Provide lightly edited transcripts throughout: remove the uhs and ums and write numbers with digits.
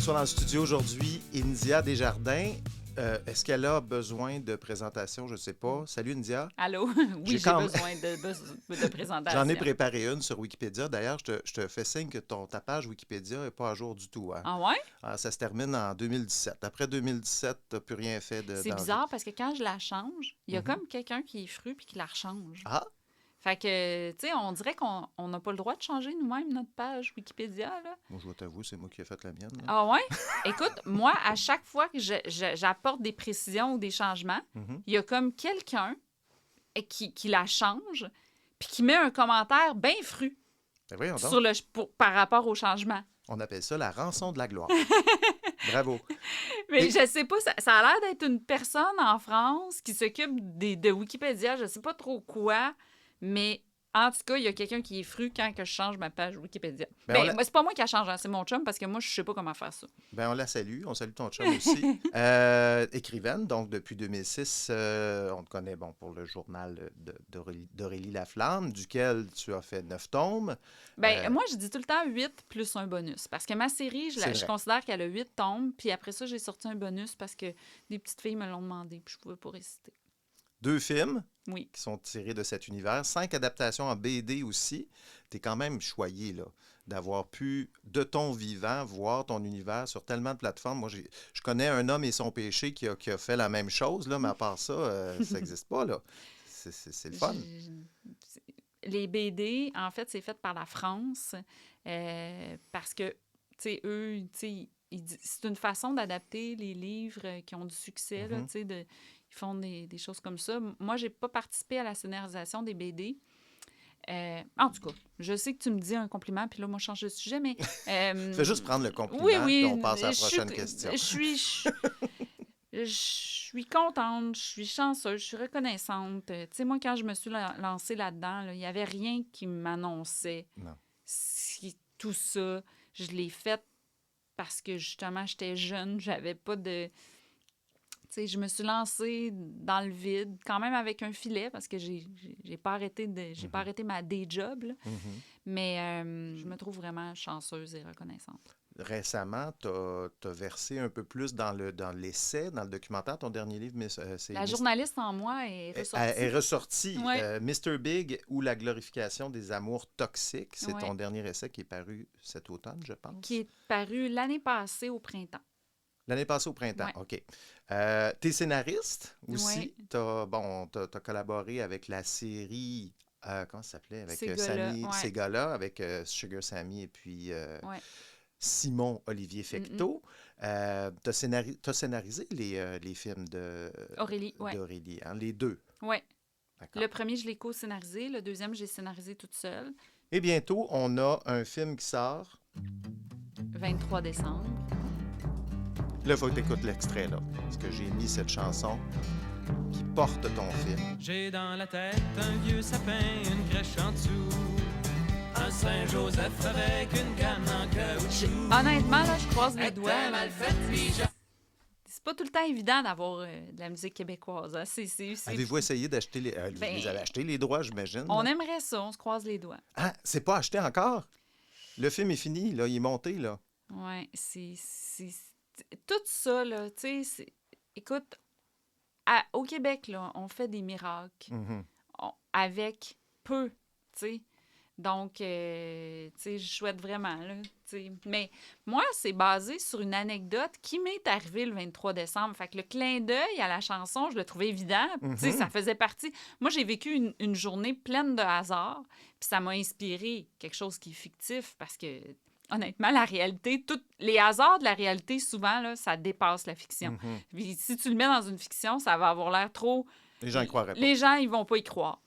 reçoit dans le studio aujourd'hui India Desjardins. Est-ce qu'elle a besoin de présentation? Je ne sais pas. Salut, India. Allô? Oui, j'ai besoin de présentation. J'en ai préparé une sur Wikipédia. D'ailleurs, je te fais signe que ta page Wikipédia n'est pas à jour du tout. Hein? Ah ouais? Ça se termine en 2017. Après 2017, tu n'as plus rien fait de C'est bizarre parce que quand je la change, il y a comme quelqu'un qui est fru puis qui la rechange. Ah! Fait que, tu sais, on dirait qu'on n'a pas le droit de changer nous-mêmes notre page Wikipédia, là. Moi, je dois t'avouer, c'est moi qui ai fait la mienne. Là. Ah ouais? Écoute, moi, à chaque fois que j'apporte des précisions ou des changements, il y a comme quelqu'un qui la change puis qui met un commentaire bien fru Ben voyons donc. sur par rapport au changement. On appelle ça la rançon de la gloire. Bravo. Mais je sais pas, ça a l'air d'être une personne en France qui s'occupe de Wikipédia, je sais pas trop quoi, mais en tout cas, il y a quelqu'un qui est fru quand que je change ma page Wikipédia. Ben, c'est pas moi qui la change, hein, c'est mon chum, parce que moi, je sais pas comment faire ça. Ben, on la salue. On salue ton chum aussi. Écrivaine, donc depuis 2006, on te connaît pour le journal d'Aurélie Laflamme, duquel tu as fait 9 tomes. Ben, moi, je dis tout le temps 8 plus un bonus. Parce que ma série, je considère qu'elle a 8 tomes, puis après ça, j'ai sorti un bonus parce que des petites filles me l'ont demandé, puis je pouvais pas résister. 2 films qui sont tirés de cet univers. 5 adaptations en BD aussi. Tu es quand même choyé là, d'avoir pu, de ton vivant, voir ton univers sur tellement de plateformes. Moi, je connais Un homme et son péché qui a fait la même chose, là, mais à part ça, ça n'existe pas. Là. C'est le fun. Les BD, en fait, c'est fait par la France parce que, tu sais, eux, c'est une façon d'adapter les livres qui ont du succès, là, tu sais, ils font des choses comme ça. Moi, j'ai pas participé à la scénarisation des BD. En tout cas, je sais que tu me dis un compliment, puis là, moi, je change de sujet, mais... Fais juste prendre le compliment, oui, puis on passe à la prochaine question. Je suis contente, je suis chanceuse, je suis reconnaissante. Tu sais, moi, quand je me suis lancée là-dedans, il n'y avait rien qui m'annonçait. Non. Tout ça, je l'ai fait parce que, justement, j'étais jeune, j'avais pas de... Tu sais, je me suis lancée dans le vide, quand même avec un filet, parce que j'ai pas arrêté pas arrêté ma day job, là. Mais je me trouve vraiment chanceuse et reconnaissante. Récemment, tu as versé un peu plus dans l'essai, dans le documentaire. Ton dernier livre, c'est... La journaliste en moi est ressortie. Est ressortie. Ouais. Mr. Big ou la glorification des amours toxiques. C'est Ouais. ton dernier essai qui est paru cet automne, je pense. Qui est paru l'année passée au printemps. L'année passée au printemps, ouais. OK. T'es scénariste aussi. Ouais. T'as collaboré avec la série... comment ça s'appelait? Avec ces gars-là, avec Sugar Sammy et puis... Ouais. Simon-Olivier Fecteau. Tu as scénarisé les films d'Aurélie, hein, les 2. Oui. Le premier, je l'ai co-scénarisé. Le deuxième, j'ai scénarisé toute seule. Et bientôt, on a un film qui sort. 23 décembre. Là, il faut que tu écoutes l'extrait, là. Parce que j'ai mis cette chanson qui porte ton film. J'ai dans la tête un vieux sapin, une crèche en dessous. Un Saint-Joseph avec une canne en caoutchouc. Honnêtement, là, je croise les doigts. C'est pas tout le temps évident d'avoir de la musique québécoise. Hein. Avez-vous essayé d'acheter les... vous les avez achetés, les droits, j'imagine? On aimerait ça, on se croise les doigts. Ah, c'est pas acheté encore? Le film est fini, là, il est monté, là. Oui, c'est... Tout ça, là, tu sais, écoute, au Québec, là, on fait des miracles avec peu, tu sais. Donc, tu sais, je souhaite vraiment, là, tu sais. Mais moi, c'est basé sur une anecdote qui m'est arrivée le 23 décembre. Fait que le clin d'œil à la chanson, je le trouvais évident. Tu sais, ça faisait partie... Moi, j'ai vécu une journée pleine de hasard, puis ça m'a inspiré quelque chose qui est fictif parce que, honnêtement, la réalité, les hasards de la réalité, souvent, là, ça dépasse la fiction. Puis si tu le mets dans une fiction, ça va avoir l'air trop... Les gens y croiraient pas. Les gens, ils vont pas y croire.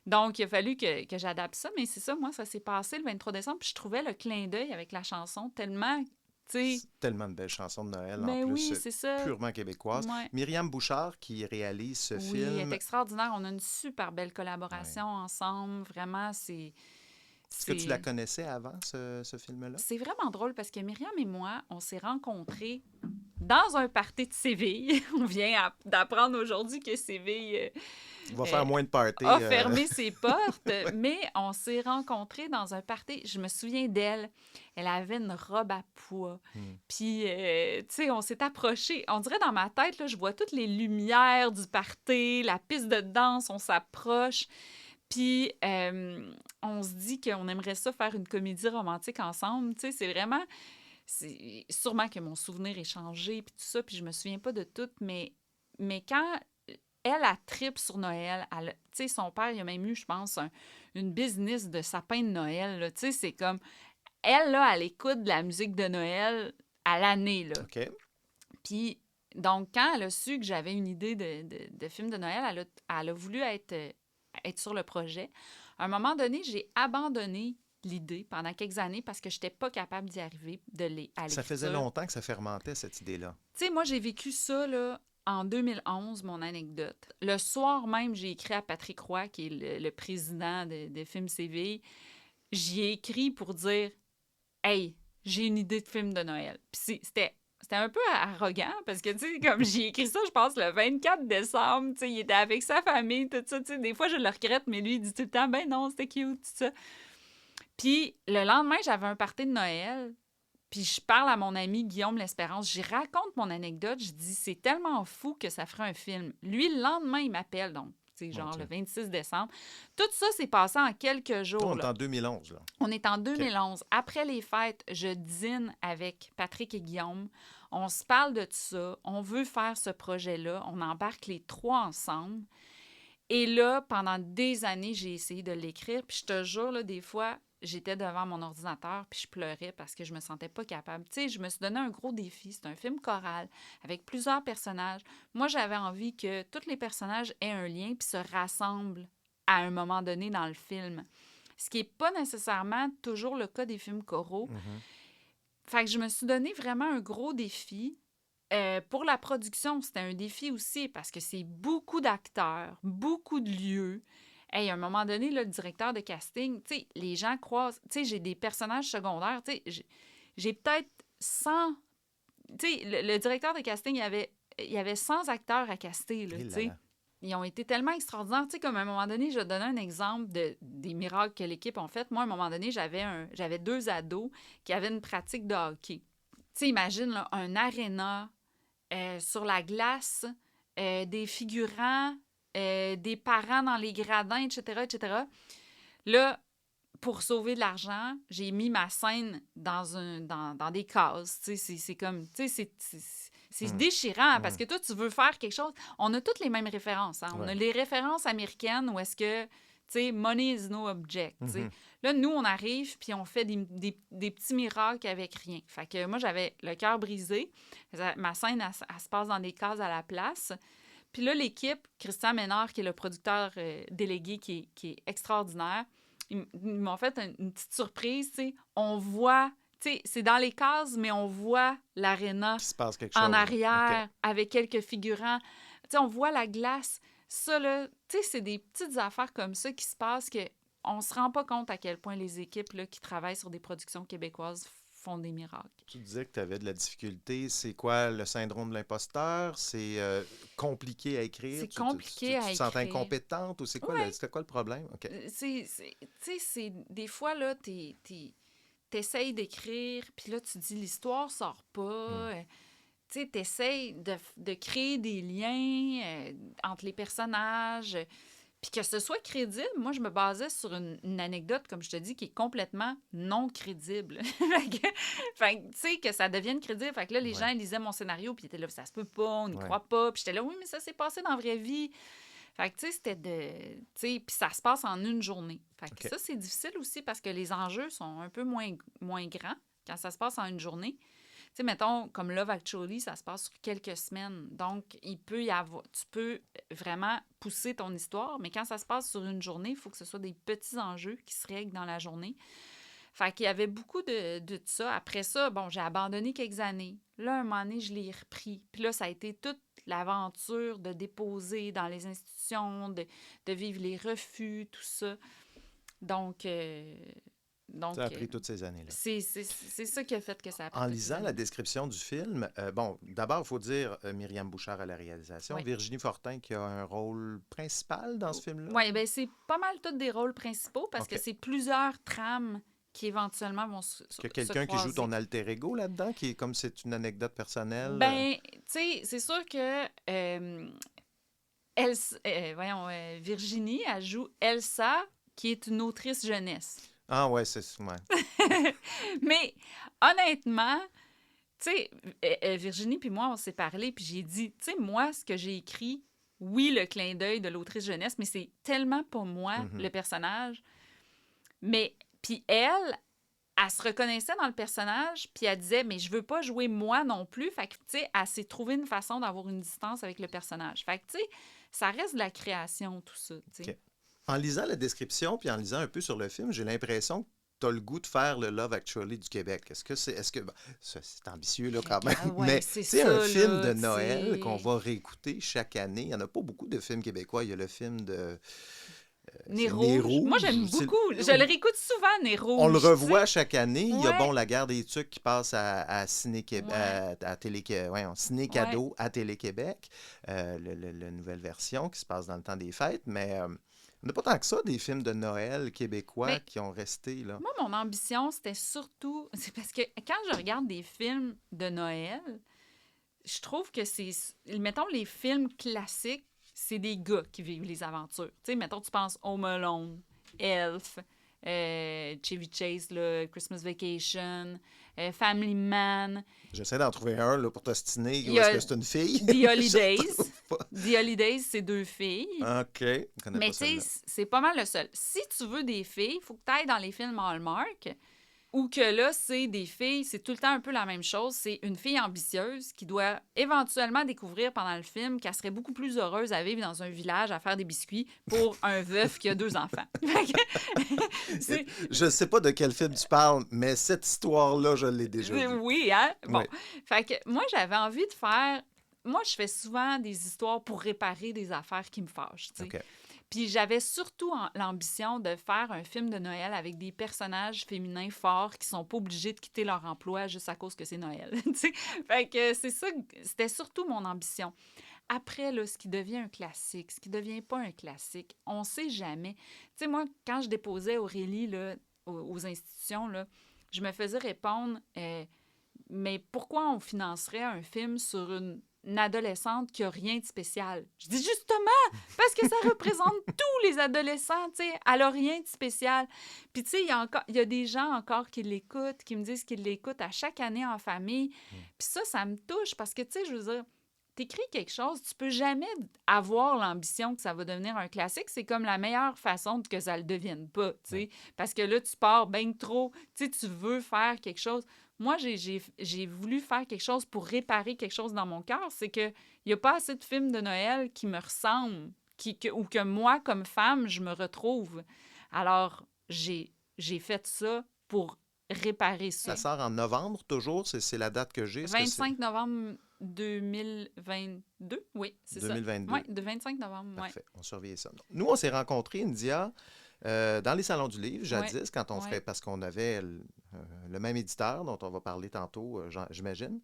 Donc, il a fallu que j'adapte ça. Mais c'est ça, moi, ça s'est passé le 23 décembre. Puis je trouvais le clin d'œil avec la chanson tellement, tu sais... C'est tellement de belles chansons de Noël, mais en plus, oui, c'est ça. Purement québécoises. Ouais. Myriam Bouchard, qui réalise ce film... Oui, elle est extraordinaire. On a une super belle collaboration ensemble. Vraiment, c'est... Est-ce que tu la connaissais avant, ce film-là? C'est vraiment drôle parce que Myriam et moi, on s'est rencontrés dans un party de Séville. On vient d'apprendre aujourd'hui que Séville On va faire moins de party. a fermé ses portes, mais on s'est rencontrés dans un party. Je me souviens d'elle. Elle avait une robe à pois. Puis, tu sais, on s'est approchés. On dirait dans ma tête, là, je vois toutes les lumières du party, la piste de danse, on s'approche. Puis, on se dit qu'on aimerait ça faire une comédie romantique ensemble. Tu sais, c'est vraiment... C'est sûrement que mon souvenir est changé, puis tout ça, puis je me souviens pas de tout, mais quand elle a tripe sur Noël, tu sais, son père, il a même eu, je pense, une business de sapin de Noël, là. Tu sais, c'est comme... Elle, là, elle écoute de la musique de Noël à l'année, là. OK. Puis, donc, quand elle a su que j'avais une idée de film de Noël, elle a voulu être sur le projet. À un moment donné, j'ai abandonné l'idée pendant quelques années parce que je n'étais pas capable d'y arriver, à l'écriture. Ça faisait longtemps que ça fermentait, cette idée-là. Tu sais, moi, j'ai vécu ça, là, en 2011, mon anecdote. Le soir même, j'ai écrit à Patrick Roy, qui est le président de Film Séville. J'y ai écrit pour dire « Hey, j'ai une idée de film de Noël. » Puis c'était un peu arrogant parce que, tu sais, comme j'ai écrit ça, je pense, le 24 décembre, tu sais, il était avec sa famille, tout ça, tu sais. Des fois, je le regrette, mais lui, il dit tout le temps « Ben non, c'était cute, tout ça. » Puis le lendemain, j'avais un party de Noël. Puis je parle à mon ami Guillaume L'Espérance. J'y raconte mon anecdote. Je dis, c'est tellement fou que ça ferait un film. Lui, le lendemain, il m'appelle, donc, c'est genre le 26 décembre. Tout ça s'est passé en quelques jours. On est en 2011, là. On est en 2011. Okay. Après les fêtes, je dîne avec Patrick et Guillaume. On se parle de tout ça. On veut faire ce projet-là. On embarque les trois ensemble. Et là, pendant des années, j'ai essayé de l'écrire. Puis je te jure, là, des fois... J'étais devant mon ordinateur puis je pleurais parce que je me sentais pas capable. Tu sais, je me suis donné un gros défi. C'est un film choral avec plusieurs personnages. Moi, j'avais envie que tous les personnages aient un lien puis se rassemblent à un moment donné dans le film. Ce qui n'est pas nécessairement toujours le cas des films choraux. Fait que je me suis donné vraiment un gros défi. Pour la production, c'était un défi aussi parce que c'est beaucoup d'acteurs, beaucoup de lieux. Hey, à un moment donné, là, le directeur de casting, tu sais, les gens croisent... Tu sais, j'ai des personnages secondaires, tu sais, j'ai peut-être 100... Tu sais, le directeur de casting, il y avait 100 acteurs à caster, là, tu sais. Ils ont été tellement extraordinaires. Tu sais, comme à un moment donné, je vais te donner un exemple des miracles que l'équipe a fait. Moi, à un moment donné, j'avais 2 ados qui avaient une pratique de hockey. Tu sais, imagine, là, un aréna sur la glace, des figurants... des parents dans les gradins, etc., etc. Là, pour sauver de l'argent, j'ai mis ma scène dans des cases. Tu sais, c'est comme... Tu sais, c'est déchirant parce que toi, tu veux faire quelque chose... On a toutes les mêmes références. Hein? On a les références américaines où est-ce que, tu sais, money is no object. Tu sais. Là, nous, on arrive puis on fait des petits miracles avec rien. Fait que moi, j'avais le cœur brisé. Ma scène, elle se passe dans des cases à la place. Puis là, l'équipe, Christian Ménard, qui est le producteur délégué, qui est extraordinaire, ils m'ont fait une petite surprise, tu sais. On voit, tu sais, c'est dans les cases, mais on voit l'aréna en arrière, avec quelques figurants. Tu sais, on voit la glace. Ça, là, tu sais, c'est des petites affaires comme ça qui se passent qu'on ne se rend pas compte à quel point les équipes là, qui travaillent sur des productions québécoises font des miracles. Tu disais que tu avais de la difficulté. C'est quoi le syndrome de l'imposteur? C'est compliqué à écrire? C'est compliqué à écrire. Tu te sens incompétente ou c'est quoi, c'était quoi le problème? Okay. Tu sais, des fois, là, t'essayes d'écrire, puis là, tu dis l'histoire sort pas. Tu sais, t'essayes de créer des liens entre les personnages. Puis que ce soit crédible, moi, je me basais sur une anecdote, comme je te dis, qui est complètement non crédible. Fait que, tu sais, que ça devienne crédible. Fait que là, les gens lisaient mon scénario, puis ils étaient là, ça se peut pas, on n'y croit pas. Puis j'étais là, oui, mais ça s'est passé dans la vraie vie. Fait que, tu sais, c'était tu sais, puis ça se passe en une journée. Fait que ça, c'est difficile aussi parce que les enjeux sont un peu moins grands quand ça se passe en une journée. Tu sais, mettons, comme Love Actually, ça se passe sur quelques semaines. Donc, tu peux vraiment pousser ton histoire, mais quand ça se passe sur une journée, il faut que ce soit des petits enjeux qui se règlent dans la journée. Fait qu'il y avait beaucoup de ça. Après ça, bon, j'ai abandonné quelques années. Là, un moment donné, je l'ai repris. Puis là, ça a été toute l'aventure de déposer dans les institutions, de vivre les refus, tout ça. Donc Donc, Ça a pris toutes ces années-là. c'est ça qui a fait que ça a pris En toutes ces lisant années. la description du film, bon, d'abord, il faut dire Myriam Bouchard à la réalisation, Oui. Virginie Fortin qui a un rôle principal dans ce film-là. Oui, bien, c'est pas mal tous des rôles principaux parce OK. que c'est plusieurs trames qui éventuellement vont se Qu'il y a quelqu'un qui joue ton alter ego là-dedans, qui est comme c'est une anecdote personnelle. Ben, tu sais, c'est sûr que Virginie, elle joue Elsa, qui est une autrice jeunesse. Ah ouais, c'est... Ouais. Mais honnêtement, tu sais, Virginie puis moi, on s'est parlé, puis j'ai dit, tu sais, moi, ce que j'ai écrit, oui, le clin d'œil de l'autrice jeunesse, mais c'est tellement pas moi, le personnage. Mais, puis elle se reconnaissait dans le personnage, puis elle disait, mais je veux pas jouer moi non plus. Fait que, tu sais, elle s'est trouvé une façon d'avoir une distance avec le personnage. Fait que, tu sais, ça reste de la création, tout ça, tu sais. OK. En lisant la description, puis en lisant un peu sur le film, j'ai l'impression que tu as le goût de faire le Love Actually du Québec. Est-ce que ben, ça, c'est ambitieux là quand même, Ah ouais, mais c'est c'est ça, un film là, de Noël c'est- qu'on va réécouter chaque année. Il n'y en a pas beaucoup de films québécois. Il y a le film de Nez c'est Nez Rouge. Moi, j'aime Rouge. C'est- beaucoup. Je le réécoute souvent, Nez Rouge. On le tu sais. revoit chaque année. Il y a Ouais. bon la guerre des tucs qui passe à Ciné Québec, Ouais. à Télé Ciné Cadeau à Télé Québec, la nouvelle version qui se passe dans le temps des fêtes. Mais on n'a pas tant que ça des films de Noël québécois Mais- qui ont resté là. Moi, mon ambition, c'était surtout... C'est parce que quand je regarde des films de Noël, je trouve que c'est... Mettons, les films classiques, c'est des gars qui vivent les aventures. Tu sais, mettons, tu penses Home Alone, Elf, Chevy Chase, là, Christmas Vacation, Family Man, J'essaie d'en trouver un là, pour t'ostiner. Il y a Est-ce que c'est une fille? The Holidays. Je trouve pas. The Holidays, c'est 2 filles. OK. Je connais Mais pas tu sais, celle-là. c'est pas mal le seul. Si tu veux des filles, il faut que tu ailles dans les films Hallmark, où que là, c'est des filles, c'est tout le temps un peu la même chose. C'est une fille ambitieuse qui doit éventuellement découvrir pendant le film qu'elle serait beaucoup plus heureuse à vivre dans un village à faire des biscuits pour un veuf qui a 2 enfants. Fait que- c'est- Je ne sais pas de quel film tu parles, mais cette histoire-là, je l'ai déjà vue. Oui, hein? Bon. Oui. Fait que moi, j'avais envie de faire... Moi, je fais souvent des histoires pour réparer des affaires qui me fâchent, tu sais. OK. Puis j'avais surtout l'ambition de faire un film de Noël avec des personnages féminins forts qui sont pas obligés de quitter leur emploi juste à cause que c'est Noël. Tu sais? Fait que c'est ça, c'était surtout mon ambition. Après, là, ce qui devient un classique, ce qui devient pas un classique, on sait jamais. Tu sais, moi, quand je déposais Aurélie là, aux institutions, là, je me faisais répondre mais pourquoi on financerait un film sur une adolescente qui a rien de spécial? Je dis justement, parce que ça représente tous les adolescents, tu sais, elle a rien de spécial. Puis tu sais, il y a des gens encore qui l'écoutent, qui me disent qu'ils l'écoutent à chaque année en famille. Puis ça me touche parce que, tu sais, je veux dire, t'écris quelque chose, tu peux jamais avoir l'ambition que ça va devenir un classique. C'est comme la meilleure façon que ça le devienne pas, tu sais. Parce que là, tu pars bien trop, tu sais, tu veux faire quelque chose. Moi, j'ai voulu faire quelque chose pour réparer quelque chose dans mon cœur. C'est qu'il n'y a pas assez de films de Noël qui me ressemblent ou que moi, comme femme, je me retrouve. Alors, j'ai fait ça pour réparer ça. Ça sort en novembre toujours, c'est la date que j'ai. Est-ce que 25 novembre 2022, oui, c'est ça. 2022. Oui, de 25 novembre, oui. Parfait, on surveille ça. Nous, on s'est rencontrés, India, dans les salons du livre, jadis, quand on ferait, parce qu'on avait le même éditeur dont on va parler tantôt, j'imagine,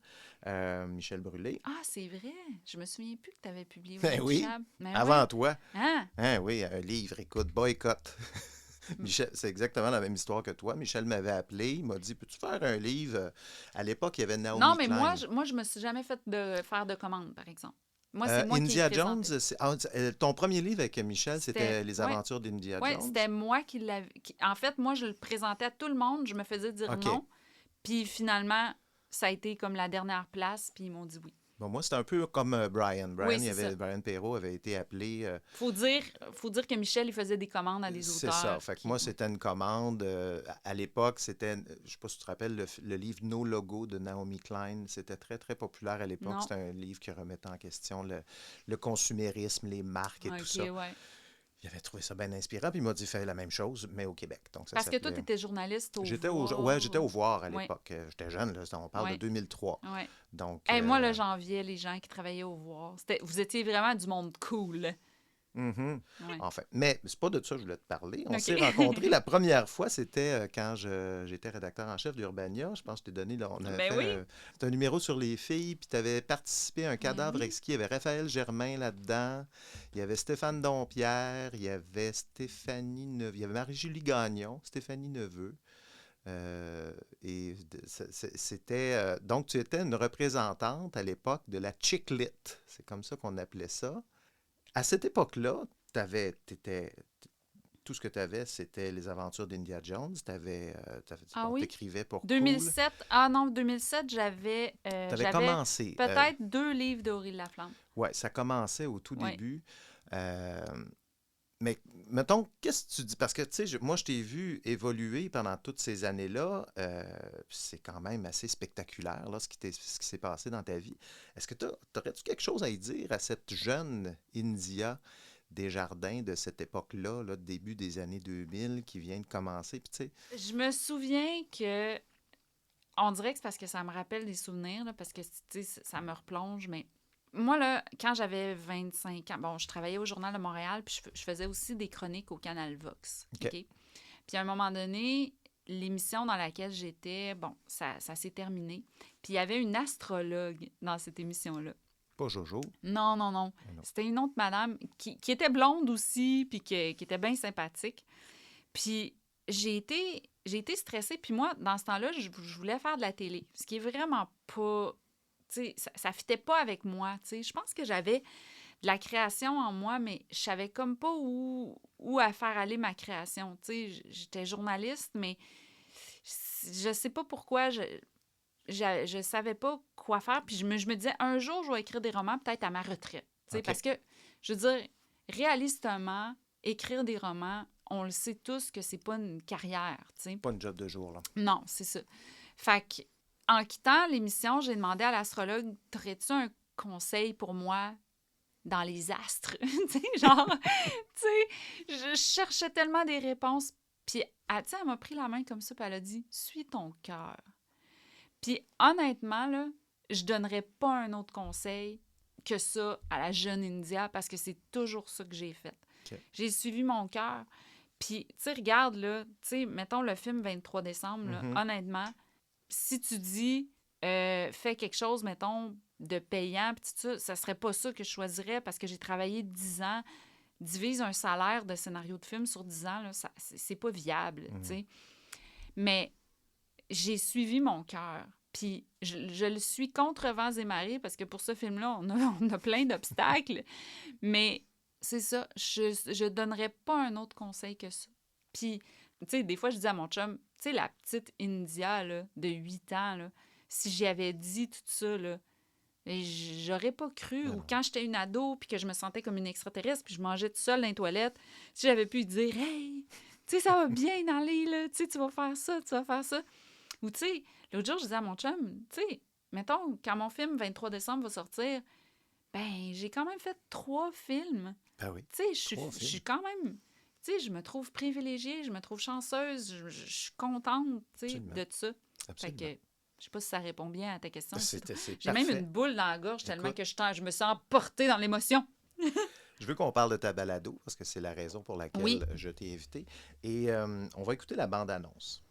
Michel Brûlé. Ah, c'est vrai. Je me souviens plus que tu avais publié Ben oui, Intouchable. Ben avant oui. toi. Hein? Hein, oui, un livre, écoute, boycott. Michel, c'est exactement la même histoire que toi. Michel m'avait appelé, il m'a dit, peux-tu faire un livre? À l'époque, il y avait Naomi Non, mais Klein. moi, je me suis jamais fait faire de commande, par exemple. Moi, c'est moi qui India ai Jones, présenté. ton premier livre avec Michel, c'était C'était- Les ouais. aventures d'India Oui, Jones. c'était moi qui l'avais... En fait, moi, je le présentais à tout le monde. Je me faisais dire OK. non. Puis finalement, ça a été comme la dernière place, puis ils m'ont dit oui. Bon, moi, c'était un peu comme Brian. Oui, c'est ça. Brian Perrault avait été appelé. Faut dire que Michel, il faisait des commandes à des C'est auteurs. ça. Fait que moi, c'était une commande. À l'époque, c'était, je sais pas si tu te rappelles, le livre No Logo de Naomi Klein. C'était très, très populaire à l'époque. Non. C'était un livre qui remettait en question le consumérisme, les marques et tout ça. ouais. Il avait trouvé ça bien inspirant, puis il m'a dit fais la même chose, mais au Québec. Donc, ça Parce que toi, s'appelait- tu étais journaliste au J'étais Voir. au Voir à Ouais. l'époque. J'étais jeune, là, on parle Ouais. de 2003. Ouais. Donc, Hey, moi, là, j'enviais les gens qui travaillaient au Voir. Vous étiez vraiment du monde cool. Mhm. Ouais. Enfin, mais c'est pas de ça que je voulais te parler. On OK. s'est rencontrés la première fois, c'était quand j'étais rédacteur en chef d'Urbania. Je pense que je t'ai donné, là, on avait Ben fait oui. c'était un numéro sur les filles, puis tu avais participé à un cadavre oui. exquis. Il y avait Raphaël Germain là-dedans, il y avait Stéphane Dompierre, il y avait Stéphanie Neveu, il y avait Marie-Julie Gagnon, Stéphanie Neveu. C'était... donc, tu étais une représentante à l'époque de la chick lit. C'est comme ça qu'on appelait ça. À cette époque-là, tout ce que tu avais, c'était les aventures d'India Jones. Ah On oui? t'écrivait pour 2007, ah non, 2007, j'avais cool. Tu avais j'avais commencé. peut-être 2 livres d'Aurélie Laflamme. Oui, ça commençait au tout Ouais. début. Mais mettons, qu'est-ce que tu dis? Parce que, tu sais, moi, je t'ai vu évoluer pendant toutes ces années-là. C'est quand même assez spectaculaire, là, ce qui s'est passé dans ta vie. Est-ce que t'aurais-tu quelque chose à y dire à cette jeune India Desjardins de cette époque-là, là, début des années 2000, qui vient de commencer? Puis, tu sais, Je me souviens que, on dirait que c'est parce que ça me rappelle des souvenirs, là, parce que, tu sais, ça me replonge, mais moi, là, quand j'avais 25 ans, bon, je travaillais au Journal de Montréal, puis je faisais aussi des chroniques au Canal Vox. OK. OK? Puis à un moment donné, l'émission dans laquelle j'étais, bon, ça s'est terminé. Puis il y avait une astrologue dans cette émission-là. pas Jojo. Non. Non. C'était une autre madame qui était blonde aussi, puis qui était bien sympathique. Puis j'ai été stressée. Puis moi, dans ce temps-là, je voulais faire de la télé, ce qui est vraiment pas... Tu sais, ça fitait pas avec moi, tu sais. Je pense que j'avais de la création en moi, mais je savais comme pas où à faire aller ma création, tu sais. J'étais journaliste, mais je sais pas pourquoi je savais pas quoi faire. Puis je me disais, un jour, je vais écrire des romans, peut-être à ma retraite, tu sais. OK. Parce que, je veux dire, réalistement, écrire des romans, on le sait tous que c'est pas une carrière, tu sais. Pas une job de jour, là. Non, c'est ça. Fait que, en quittant l'émission, j'ai demandé à l'astrologue, t'aurais-tu un conseil pour moi dans les astres? Tu sais, genre, tu sais, je cherchais tellement des réponses. Puis, tu sais, elle m'a pris la main comme ça, puis elle a dit, suis ton cœur. Puis, honnêtement, là, je donnerais pas un autre conseil que ça à la jeune India, parce que c'est toujours ça que j'ai fait. OK. J'ai suivi mon cœur. Puis, tu sais, regarde, là, tu sais, mettons le film 23 décembre, là, honnêtement, si tu dis, fais quelque chose, mettons, de payant, puis tout ça, ça serait pas ça que je choisirais parce que j'ai travaillé 10 ans, divise un salaire de scénario de film sur 10 ans, là, c'est pas viable, tu sais. Mais j'ai suivi mon cœur, puis je le suis contre vents et marées parce que pour ce film-là, on a plein d'obstacles, mais c'est ça, je donnerais pas un autre conseil que ça. Puis, tu sais, des fois, je dis à mon chum, tu sais, la petite India, là, de 8 ans, là, si j'y avais dit tout ça, là, j'aurais pas cru. Non. Ou quand j'étais une ado, puis que je me sentais comme une extraterrestre, puis je mangeais toute seule dans les toilettes, si j'avais pu lui dire, « Hey, tu sais, ça va bien aller, là, tu sais, tu vas faire ça, tu vas faire ça. » Ou, tu sais, l'autre jour, je disais à mon chum, tu sais, mettons, quand mon film 23 décembre va sortir, ben, j'ai quand même fait 3 films. Ben oui. Tu sais, je 3 suis films. quand même... Tu sais, je me trouve privilégiée, je me trouve chanceuse, je suis contente, tu sais, Absolument. de ça. Fait Absolument. que, je sais pas si ça répond bien à ta question. C'est J'ai même parfait. une boule dans la gorge tellement Écoute. que je me sens emportée dans l'émotion. Je veux qu'on parle de ta balado, parce que c'est la raison pour laquelle Oui. je t'ai invité. Et on va écouter la bande-annonce.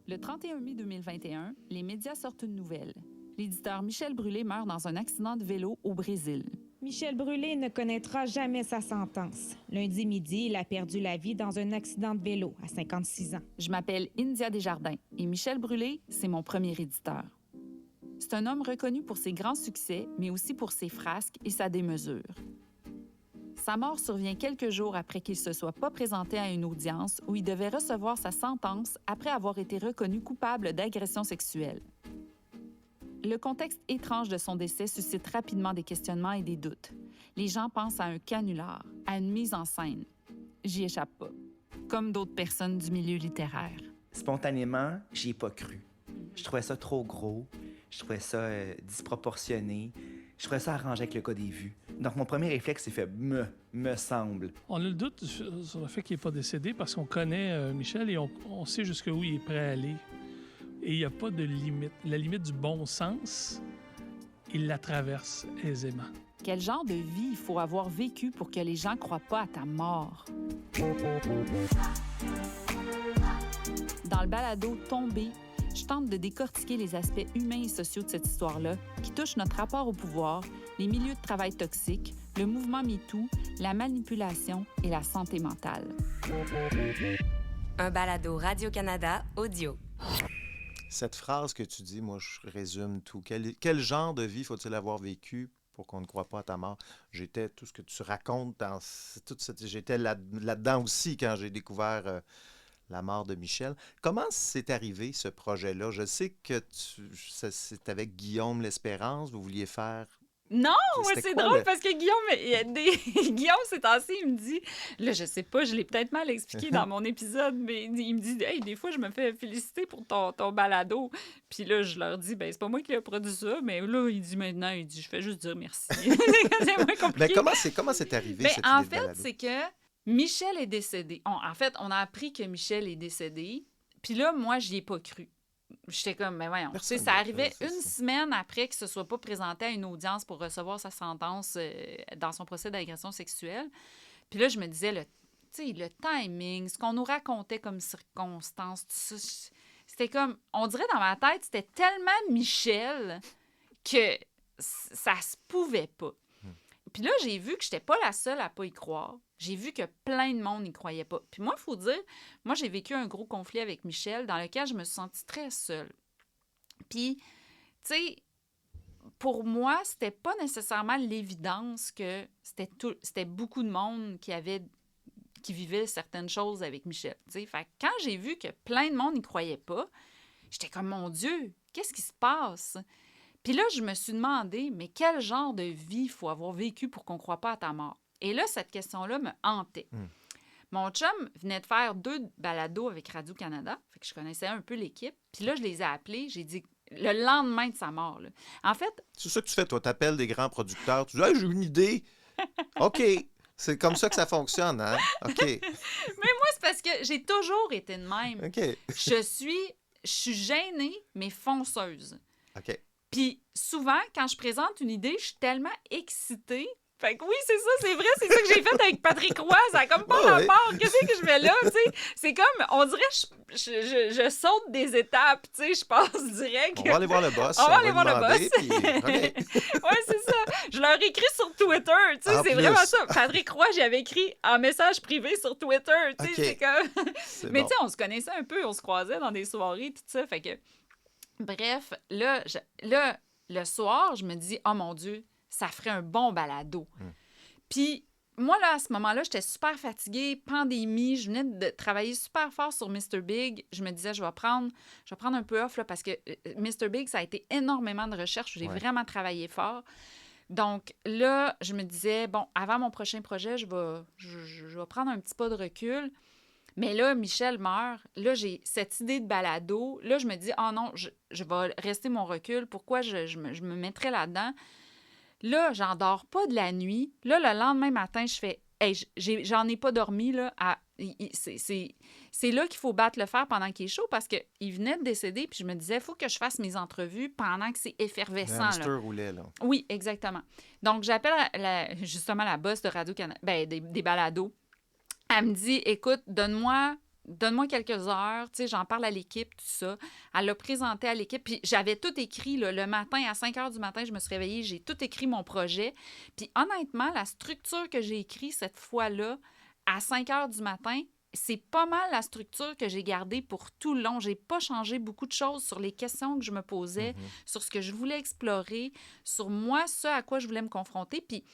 Le 31 mai 2021, les médias sortent une nouvelle. L'éditeur Michel Brûlé meurt dans un accident de vélo au Brésil. Michel Brûlé ne connaîtra jamais sa sentence. Lundi midi, il a perdu la vie dans un accident de vélo à 56 ans. Je m'appelle India Desjardins et Michel Brûlé, c'est mon premier éditeur. C'est un homme reconnu pour ses grands succès, mais aussi pour ses frasques et sa démesure. Sa mort survient quelques jours après qu'il se soit pas présenté à une audience où il devait recevoir sa sentence après avoir été reconnu coupable d'agression sexuelle. Le contexte étrange de son décès suscite rapidement des questionnements et des doutes. Les gens pensent à un canular, à une mise en scène. J'y échappe pas, comme d'autres personnes du milieu littéraire. Spontanément, j'y ai pas cru. Je trouvais ça trop gros, je trouvais ça disproportionné, je trouvais ça arrangé avec le cas des vues. Donc mon premier réflexe s'est fait me semble. On a le doute sur le fait qu'il n'est pas décédé parce qu'on connaît Michel et on sait jusqu'où il est prêt à aller. Et il n'y a pas de limite. La limite du bon sens, il la traverse aisément. Quel genre de vie il faut avoir vécu pour que les gens ne croient pas à ta mort? Dans le balado « Tombé », je tente de décortiquer les aspects humains et sociaux de cette histoire-là qui touchent notre rapport au pouvoir, les milieux de travail toxiques, le mouvement MeToo, la manipulation et la santé mentale. Un balado Radio-Canada audio. Cette phrase que tu dis, moi, je résume tout. Quel genre de vie faut-il avoir vécu pour qu'on ne croit pas à ta mort? J'étais, tout ce que tu racontes, j'étais là-dedans aussi quand j'ai découvert la mort de Michel. Comment c'est arrivé, ce projet-là? Je sais que c'est avec Guillaume L'Espérance, vous vouliez faire... Non, moi, c'est drôle parce que Guillaume, ces temps-ci, il me dit, là, je sais pas, je l'ai peut-être mal expliqué dans mon épisode, mais il me dit, hey, des fois, je me fais féliciter pour ton balado. Puis là, je leur dis, ben, c'est pas moi qui ai produit ça, mais là, il dit maintenant, je fais juste dire merci. C'est moins compliqué. Mais comment c'est arrivé, cette idée de balado? En fait, c'est que Michel est décédé. On a appris que Michel est décédé. Puis là, moi, j'y ai pas cru. J'étais comme, mais voyons. Ça arrivait une semaine après qu'il ne se soit pas présenté à une audience pour recevoir sa sentence dans son procès d'agression sexuelle. Puis là, je me disais, le timing, ce qu'on nous racontait comme circonstances, tout ça, c'était comme, on dirait dans ma tête, c'était tellement Michel que ça se pouvait pas. Puis là, j'ai vu que j'étais pas la seule à pas y croire. J'ai vu que plein de monde n'y croyait pas. Puis moi, il faut dire, moi, j'ai vécu un gros conflit avec Michel dans lequel je me suis sentie très seule. Puis, tu sais, pour moi, c'était pas nécessairement l'évidence que c'était beaucoup de monde qui vivait certaines choses avec Michel. T'sais. Fait que quand j'ai vu que plein de monde n'y croyait pas, j'étais comme, mon Dieu, qu'est-ce qui se passe? Puis là, je me suis demandé, mais quel genre de vie il faut avoir vécu pour qu'on ne croie pas à ta mort? Et là, cette question-là me hantait. Mon chum venait de faire 2 balados avec Radio-Canada, fait que je connaissais un peu l'équipe. Puis là, je les ai appelés, j'ai dit, le lendemain de sa mort. Là. En fait... C'est ça que tu fais, toi, t'appelles des grands producteurs, tu dis « Hey, j'ai une idée! » OK, c'est comme ça que ça fonctionne, hein? OK. Mais moi, c'est parce que j'ai toujours été de même. OK. Je suis gênée, mais fonceuse. OK. Puis souvent, quand je présente une idée, je suis tellement excitée. Fait que oui, c'est ça, c'est vrai, c'est ça que j'ai fait avec Patrick Roy. Ça a comme pas rapport. Qu'est-ce que je fais là, tu sais? C'est comme, on dirait, je saute des étapes, tu sais, je passe direct. On va aller voir le boss. On va aller voir le boss. Puis, okay. Oui, c'est ça. Je leur écris sur Twitter, tu sais, c'est vraiment ça. Patrick Roy, j'avais écrit en message privé sur Twitter, tu sais, c'est comme... Mais tu sais, on se connaissait un peu, on se croisait dans des soirées, tout ça, fait que... Bref, là, le soir, je me dis, oh mon Dieu, ça ferait un bon balado. Puis, moi, là, à ce moment-là, j'étais super fatiguée, pandémie, je venais de travailler super fort sur Mr. Big. Je me disais, je vais prendre un peu off, là, parce que Mr. Big, ça a été énormément de recherche. J'ai vraiment travaillé fort. Donc, là, je me disais, bon, avant mon prochain projet, je vais prendre un petit pas de recul. Mais là, Michel meurt. Là, j'ai cette idée de balado. Là, je me dis, oh non, je vais rester mon recul. Pourquoi je me mettrais là-dedans? Là, j'en dors pas de la nuit. Là, le lendemain matin, je fais, hey, j'en ai pas dormi, là. C'est là qu'il faut battre le fer pendant qu'il est chaud parce qu'il venait de décéder. Puis je me disais, il faut que je fasse mes entrevues pendant que c'est effervescent. Le hamster roulait, là. Oui, exactement. Donc, j'appelle justement la boss de Radio-Canada, des balados. Elle me dit, écoute, donne-moi quelques heures, tu sais, j'en parle à l'équipe, tout ça. Elle l'a présenté à l'équipe, puis j'avais tout écrit, là, le matin, à 5 heures du matin, je me suis réveillée, j'ai tout écrit mon projet. Puis honnêtement, la structure que j'ai écrite cette fois-là, à 5 heures du matin, c'est pas mal la structure que j'ai gardée pour tout le long. J'ai pas changé beaucoup de choses sur les questions que je me posais, sur ce que je voulais explorer, sur moi, ce à quoi je voulais me confronter. Puis,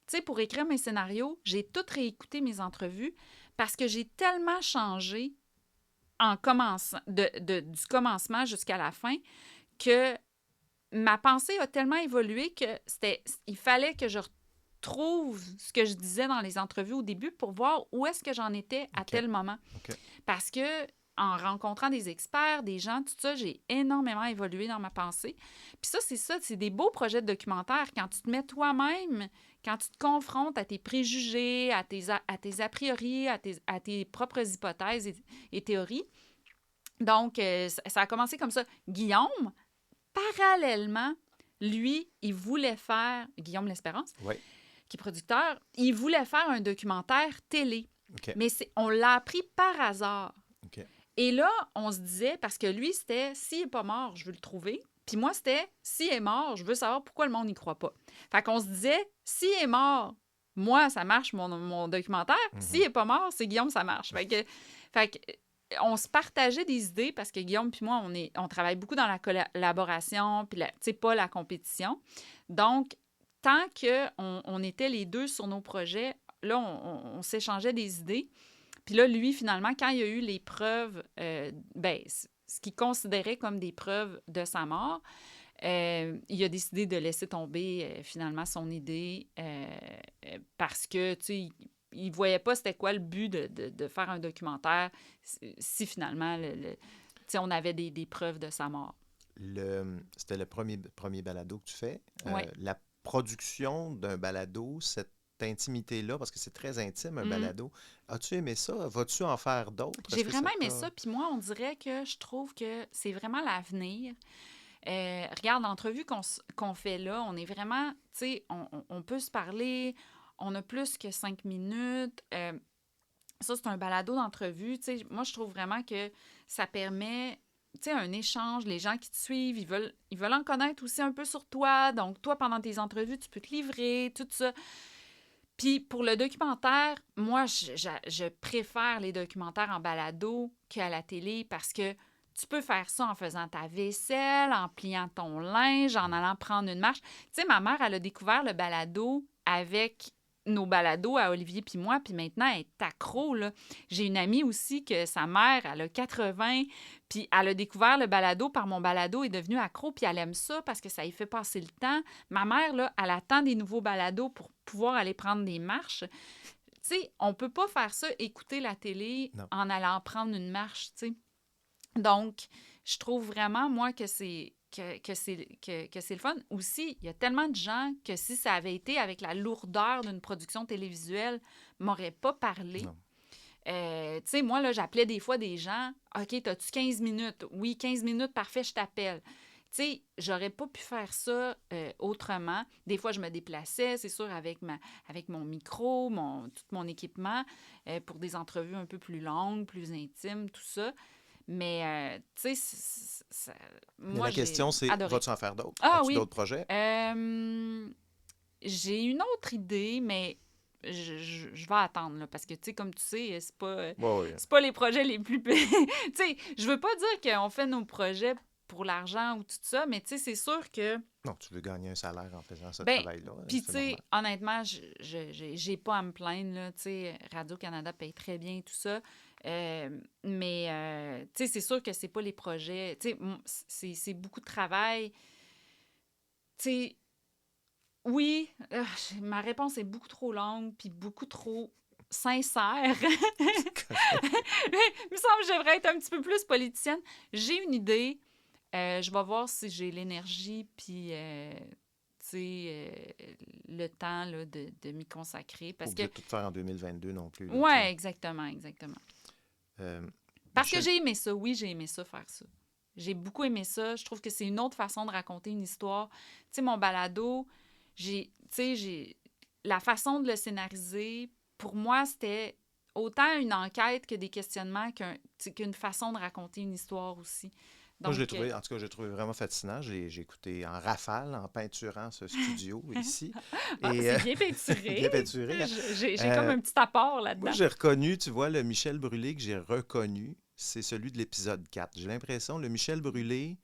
tu sais, pour écrire mes scénarios, j'ai tout réécouté mes entrevues parce que j'ai tellement changé en commençant, du commencement jusqu'à la fin que ma pensée a tellement évolué que il fallait que je retrouve ce que je disais dans les entrevues au début pour voir où est-ce que j'en étais à tel moment. Parce que en rencontrant des experts, des gens, tout ça, j'ai énormément évolué dans ma pensée. Puis ça, c'est des beaux projets de documentaire. Quand tu te mets toi-même, quand tu te confrontes à tes préjugés, à tes a priori, à tes propres hypothèses et théories. Donc, ça a commencé comme ça. Guillaume, parallèlement, lui, il voulait faire, Guillaume L'Espérance, Oui. qui est producteur, il voulait faire un documentaire télé. OK. Mais on l'a appris par hasard. OK. Et là, on se disait, parce que lui, c'était « s'il n'est pas mort, je veux le trouver ». Puis moi, c'était « s'il est mort, je veux savoir pourquoi le monde n'y croit pas ». Fait qu'on se disait « s'il est mort, moi, ça marche, mon documentaire. S'il n'est pas mort, c'est Guillaume, ça marche. » Fait que on se partageait des idées parce que Guillaume puis moi, on travaille beaucoup dans la collaboration, puis pas la compétition. Donc, tant qu'on était les deux sur nos projets, là, on s'échangeait des idées. Puis là, lui, finalement, quand il y a eu les preuves, ce qu'il considérait comme des preuves de sa mort, il a décidé de laisser tomber finalement son idée parce que, tu sais, il ne voyait pas c'était quoi le but de faire un documentaire si finalement, on avait des preuves de sa mort. C'était le premier balado que tu fais. Oui. La production d'un balado, cette intimité-là, parce que c'est très intime, un balado. As-tu aimé ça? Vas-tu en faire d'autres? J'ai vraiment aimé ça. Puis moi, on dirait que je trouve que c'est vraiment l'avenir. Regarde, l'entrevue qu'on fait là, on est vraiment, tu sais, on peut se parler, on a plus que 5 minutes. Ça, c'est un balado d'entrevue. Tu sais, moi, je trouve vraiment que ça permet, tu sais, un échange. Les gens qui te suivent, ils veulent en connaître aussi un peu sur toi. Donc, toi, pendant tes entrevues, tu peux te livrer, tout ça. Puis, pour le documentaire, moi, je préfère les documentaires en balado qu'à la télé parce que tu peux faire ça en faisant ta vaisselle, en pliant ton linge, en allant prendre une marche. Tu sais, ma mère, elle a découvert le balado avec nos balados à Olivier puis moi, puis maintenant, elle est accro, là. J'ai une amie aussi que sa mère, elle a 80, puis elle a découvert le balado par mon balado, est devenue accro, puis elle aime ça parce que ça lui fait passer le temps. Ma mère, là, elle attend des nouveaux balados pour pouvoir aller prendre des marches. Tu sais, on peut pas faire ça, écouter la télé en allant prendre une marche, tu sais. Donc, je trouve vraiment, moi, que c'est le fun. Aussi, il y a tellement de gens que si ça avait été avec la lourdeur d'une production télévisuelle, m'auraient pas parlé. Tu sais, moi, là, j'appelais des fois des gens. « OK, t'as-tu 15 minutes? » « Oui, 15 minutes, parfait, je t'appelle. » Tu sais, j'aurais pas pu faire ça autrement. Des fois, je me déplaçais, c'est sûr, avec mon micro, tout mon équipement, pour des entrevues un peu plus longues, plus intimes, tout ça. Mais, tu sais, moi, la question, c'est, adoré. vas-tu en faire d'autres? Ah As-tu oui. d'autres projets? J'ai une autre idée, mais je vais attendre, là, parce que, tu sais, comme tu sais, c'est pas les projets les plus... tu sais, je veux pas dire qu'on fait nos projets pour l'argent ou tout ça, mais, tu sais, c'est sûr que... Non, tu veux gagner un salaire en faisant ce travail-là. Puis, tu sais, honnêtement, j'ai pas à me plaindre, là, tu sais, Radio-Canada paye très bien tout ça. Mais, tu sais, c'est sûr que c'est pas les projets. Tu sais, c'est beaucoup de travail. Tu sais, oui, ma réponse est beaucoup trop longue puis beaucoup trop sincère. Il me semble que je devrais être un petit peu plus politicienne. J'ai une idée. Je vais voir si j'ai l'énergie puis... le temps là, de m'y consacrer. Parce que tout faire en 2022 non plus. Oui, exactement. Parce Michel... que j'ai aimé ça. Oui, j'ai aimé ça, faire ça. J'ai beaucoup aimé ça. Je trouve que c'est une autre façon de raconter une histoire. Tu sais, mon balado, la façon de le scénariser, pour moi, c'était autant une enquête que des questionnements qu'une façon de raconter une histoire aussi. Donc, moi, je l'ai trouvé vraiment fascinant. J'ai écouté en rafale, en peinturant ce studio ici. C'est bien peinturé. Bien peinturé. J'ai comme un petit apport là-dedans. Moi, j'ai reconnu, tu vois, le Michel Brûlé que j'ai reconnu, c'est celui de l'épisode 4. J'ai l'impression, le Michel Brûlé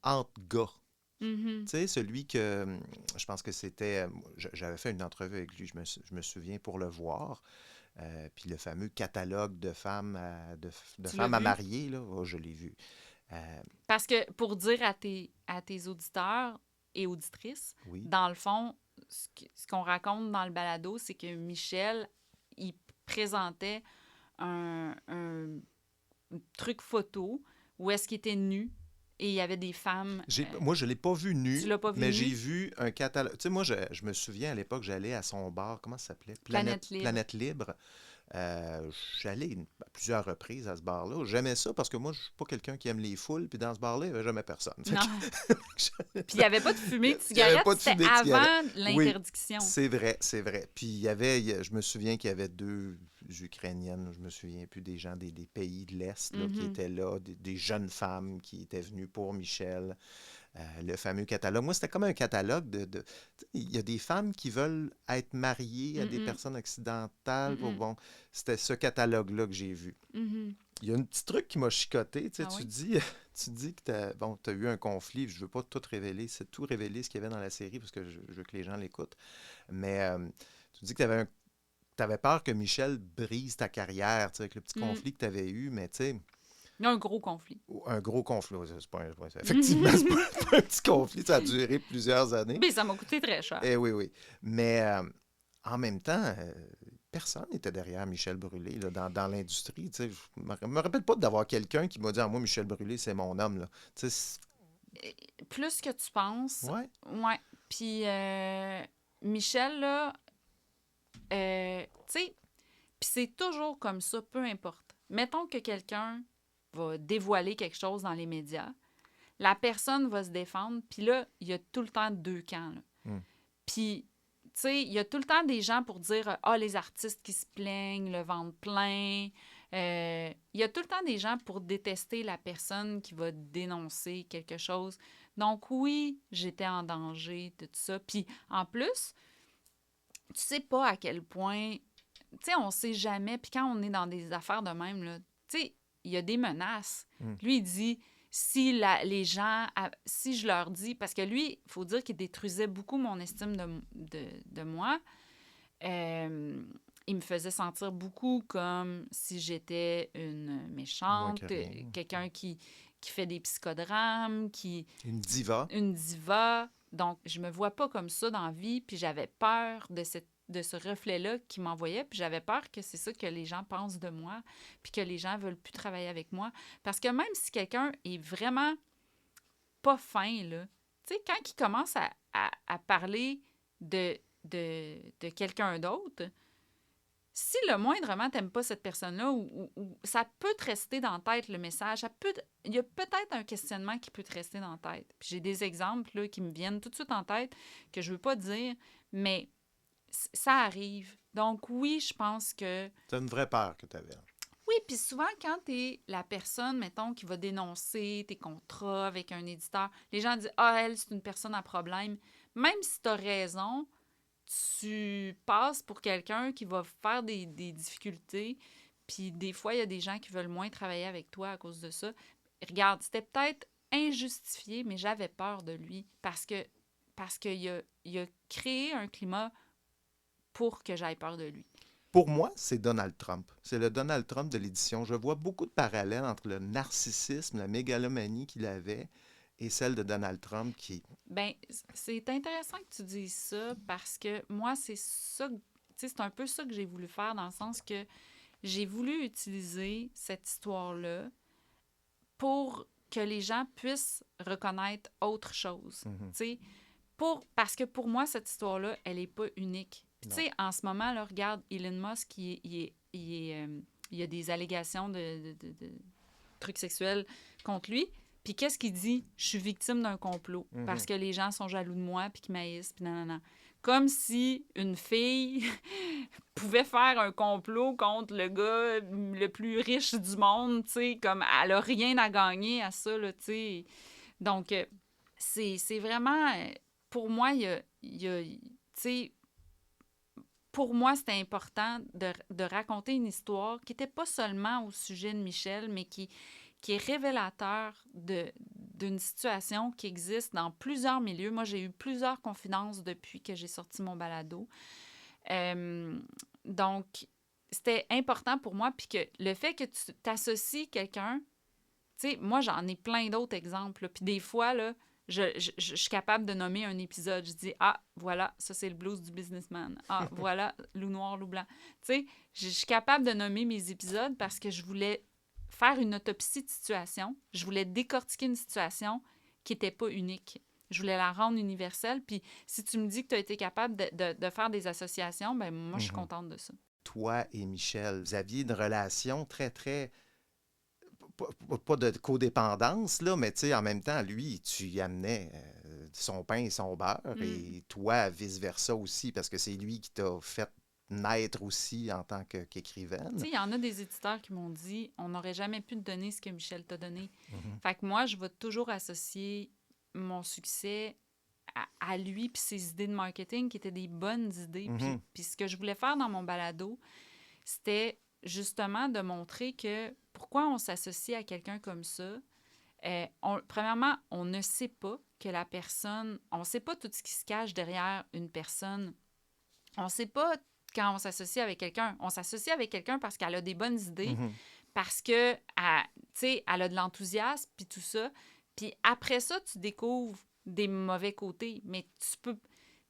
entre gars. Tu sais, celui que, je pense que c'était, j'avais fait une entrevue avec lui, je me souviens, pour le voir. Puis le fameux catalogue de femmes à marier, là, je l'ai vu. Parce que pour dire à tes auditeurs et auditrices, dans le fond, ce qu'on raconte dans le balado, c'est que Michel, il présentait un truc photo où est-ce qu'il était nu et il y avait des femmes... Moi, je ne l'ai pas vu nu, tu l'as pas vu mais nu? j'ai vu un catalogue. Tu sais, moi, je me souviens à l'époque, j'allais à son bar, comment ça s'appelait? Planète Libre. Planète Libre. Je suis allé à plusieurs reprises à ce bar-là. J'aimais ça parce que moi, je suis pas quelqu'un qui aime les foules. Puis dans ce bar-là, il n'y avait jamais personne. Fait Non. que- Puis il n'y avait pas de fumée de Il y avait cigarette, pas de c'était fumée de cigarette. avant l'interdiction. C'est vrai. Puis je me souviens qu'il y avait 2 Ukrainiennes, je me souviens plus des gens des pays de l'Est là, qui étaient là, des jeunes femmes qui étaient venues pour Michel. Le fameux catalogue. Moi, c'était comme un catalogue de il y a des femmes qui veulent être mariées à des personnes occidentales. Bon, c'était ce catalogue-là que j'ai vu. Il y a un petit truc qui m'a chicoté. Tu sais, Ah oui? tu dis que tu as eu un conflit. Je ne veux pas tout révéler. C'est tout révéler ce qu'il y avait dans la série parce que je veux que les gens l'écoutent. Mais tu dis que tu avais peur que Michel brise ta carrière, tu sais, avec le petit conflit que tu avais eu. Mais tu sais, Il y a un gros conflit. un gros conflit. Effectivement, c'est pas un petit conflit. Ça a duré plusieurs années. Mais ça m'a coûté très cher. Oui. Mais en même temps, personne n'était derrière Michel Brûlé là, dans l'industrie. Tu sais, je me rappelle pas d'avoir quelqu'un qui m'a dit « Ah, moi, Michel Brûlé, c'est mon homme. » là. Tu sais, Plus que tu penses. ouais. Ouais. Puis Michel, là, tu sais, puis c'est toujours comme ça, peu importe. Mettons que quelqu'un va dévoiler quelque chose dans les médias, la personne va se défendre, puis là, il y a tout le temps 2 camps. Là. Puis, tu sais, il y a tout le temps des gens pour dire « Ah, les artistes qui se plaignent, le ventre plein. » Il y a tout le temps des gens pour détester la personne qui va dénoncer quelque chose. Donc, oui, j'étais en danger de tout ça. Puis, en plus, tu sais pas à quel point... Tu sais, on sait jamais. Puis quand on est dans des affaires de même, là, tu sais, il y a des menaces. Lui, il dit, si les gens... Si je leur dis... Parce que lui, il faut dire qu'il détruisait beaucoup mon estime de moi. Il me faisait sentir beaucoup comme si j'étais une méchante, quelqu'un qui fait des psychodrames, Une diva. Une diva. Donc, je me vois pas comme ça dans la vie, puis j'avais peur de ce reflet-là qui m'envoyait, puis j'avais peur que c'est ça que les gens pensent de moi, puis que les gens veulent plus travailler avec moi. Parce que même si quelqu'un est vraiment pas fin, là, tu sais, quand il commence à parler de quelqu'un d'autre, si le moindrement t'aimes pas cette personne-là, ou ça peut te rester dans la tête, le message, il y a peut-être un questionnement qui peut te rester dans la tête. Puis j'ai des exemples là, qui me viennent tout de suite en tête que je veux pas dire, mais ça arrive. Donc oui, je pense que... C'est une vraie peur que tu avais. Oui, puis souvent, quand t'es la personne, mettons, qui va dénoncer tes contrats avec un éditeur, les gens disent « Ah, elle, c'est une personne à problème. » Même si t'as raison, tu passes pour quelqu'un qui va faire des difficultés, puis des fois, il y a des gens qui veulent moins travailler avec toi à cause de ça. Regarde, c'était peut-être injustifié, mais j'avais peur de lui parce qu'il a créé un climat pour que j'aille peur de lui. Pour moi, c'est Donald Trump. C'est le Donald Trump de l'édition. Je vois beaucoup de parallèles entre le narcissisme, la mégalomanie qu'il avait et celle de Donald Trump qui... Bien, c'est intéressant que tu dises ça parce que moi, c'est ça, tu sais, c'est un peu ça que j'ai voulu faire dans le sens que j'ai voulu utiliser cette histoire-là pour que les gens puissent reconnaître autre chose, tu sais, parce que pour moi, cette histoire-là, elle n'est pas unique. Puis, tu sais, en ce moment, là, regarde, Elon Musk, il y a des allégations de trucs sexuels contre lui. Puis qu'est-ce qu'il dit? Je suis victime d'un complot parce que les gens sont jaloux de moi puis qu'ils m'haïssent, puis nanana. Comme si une fille pouvait faire un complot contre le gars le plus riche du monde, tu sais, comme elle a rien à gagner à ça, là, tu sais. Donc, c'est vraiment... Pour moi, il y a tu sais... Pour moi, c'était important de raconter une histoire qui n'était pas seulement au sujet de Michel, mais qui est révélateur d'une situation qui existe dans plusieurs milieux. Moi, j'ai eu plusieurs confidences depuis que j'ai sorti mon balado. Donc, c'était important pour moi. Puis que le fait que tu t'associes quelqu'un, tu sais, moi, j'en ai plein d'autres exemples. Là. Puis des fois, là, je suis capable de nommer un épisode. Je dis, ah, voilà, ça, c'est le blues du businessman. Ah, voilà, loup noir, loup blanc. Tu sais, je suis capable de nommer mes épisodes parce que je voulais faire une autopsie de situation. Je voulais décortiquer une situation qui n'était pas unique. Je voulais la rendre universelle. Puis si tu me dis que tu as été capable de faire des associations, ben moi, je suis contente de ça. toi et Michel. Vous aviez une relation très, très... Pas de codépendance, là, mais tu sais, en même temps, lui, tu y amenais son pain et son beurre, et toi, vice-versa aussi, parce que c'est lui qui t'a fait naître aussi en tant qu'écrivaine. Tu sais, il y en a des éditeurs qui m'ont dit « On n'aurait jamais pu te donner ce que Michel t'a donné. Fait que moi, je vais toujours associer mon succès à lui puis ses idées de marketing qui étaient des bonnes idées. Puis ce que je voulais faire dans mon balado, c'était justement de montrer que pourquoi on s'associe à quelqu'un comme ça. Premièrement, on ne sait pas que la personne... On ne sait pas tout ce qui se cache derrière une personne. On ne sait pas quand on s'associe avec quelqu'un. On s'associe avec quelqu'un parce qu'elle a des bonnes idées, parce que, tu sais, elle a de l'enthousiasme, puis tout ça. Puis après ça, tu découvres des mauvais côtés. Mais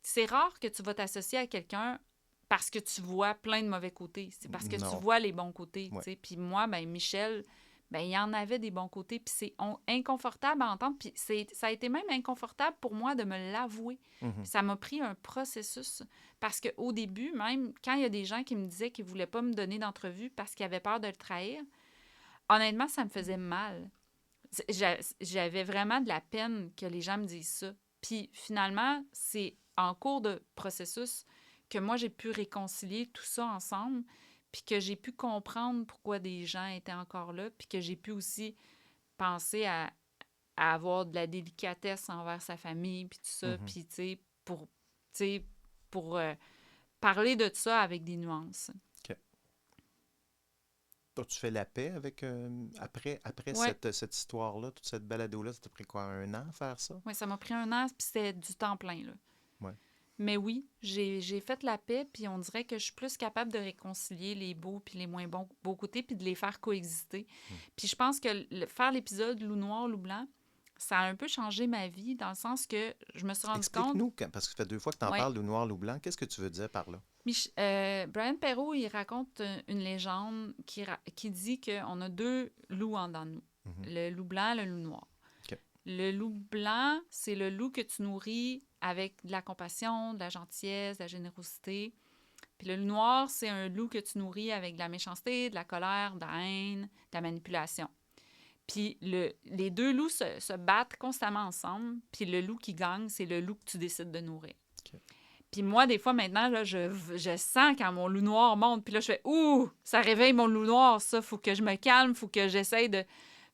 c'est rare que tu vas t'associer à quelqu'un parce que tu vois plein de mauvais côtés. C'est parce que tu vois les bons côtés, tu sais. Puis moi, Michel, il y en avait des bons côtés, puis c'est inconfortable à entendre. Puis ça a été même inconfortable pour moi de me l'avouer. Ça m'a pris un processus. Parce qu'au début, même, quand il y a des gens qui me disaient qu'ils ne voulaient pas me donner d'entrevue parce qu'ils avaient peur de le trahir, honnêtement, ça me faisait mal. J'avais vraiment de la peine que les gens me disent ça. Puis finalement, c'est en cours de processus que moi, j'ai pu réconcilier tout ça ensemble, puis que j'ai pu comprendre pourquoi des gens étaient encore là, puis que j'ai pu aussi penser à avoir de la délicatesse envers sa famille, puis tout ça, puis tu sais, pour parler de ça avec des nuances. OK. Donc, tu fais la paix avec... après Ouais. cette histoire-là, toute cette balado-là, ça t'a pris quoi, 1 an à faire ça? Oui, ça m'a pris 1 an, puis c'était du temps plein, là. Ouais. Mais oui, j'ai fait la paix, puis on dirait que je suis plus capable de réconcilier les beaux puis les moins beaux côtés, puis de les faire coexister. Puis je pense que faire l'épisode Loup noir, loup blanc, ça a un peu changé ma vie, dans le sens que je me suis rendu compte... Explique-nous, parce que ça fait 2 fois que tu en parles, loup noir, loup blanc. Qu'est-ce que tu veux dire par là? Brian Perrault, il raconte une légende qui dit qu'on a 2 loups en dedans de nous. Le loup blanc, le loup noir. Okay. Le loup blanc, c'est le loup que tu nourris avec de la compassion, de la gentillesse, de la générosité. Puis le loup noir, c'est un loup que tu nourris avec de la méchanceté, de la colère, de la haine, de la manipulation. Puis les 2 loups se battent constamment ensemble. Puis le loup qui gagne, c'est le loup que tu décides de nourrir. Okay. Puis moi, des fois, maintenant, là, je sens quand mon loup noir monte. Puis là, je fais « Ouh! Ça réveille mon loup noir, ça. Faut que je me calme. Faut que j'essaye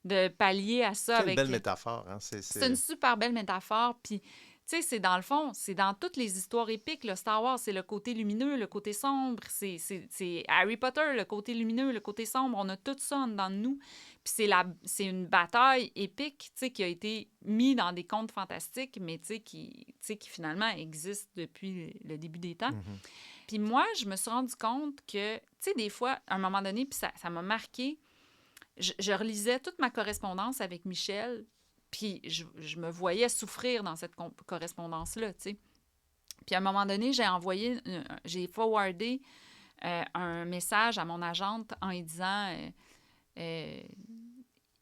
de pallier à ça. » Quelle belle métaphore. Hein? C'est une super belle métaphore. Puis, tu sais, c'est dans le fond, c'est dans toutes les histoires épiques. Là, Star Wars, c'est le côté lumineux, le côté sombre. C'est Harry Potter, le côté lumineux, le côté sombre. On a tout ça en dedans de nous. Puis c'est une bataille épique, tu sais, qui a été mise dans des contes fantastiques, mais tu sais, qui finalement existe depuis le début des temps. Puis moi, je me suis rendu compte que, tu sais, des fois, à un moment donné, puis ça m'a marqué, je relisais toute ma correspondance avec Michel, puis je me voyais souffrir dans cette correspondance-là, tu sais. Puis à un moment donné, j'ai forwardé un message à mon agente en lui disant...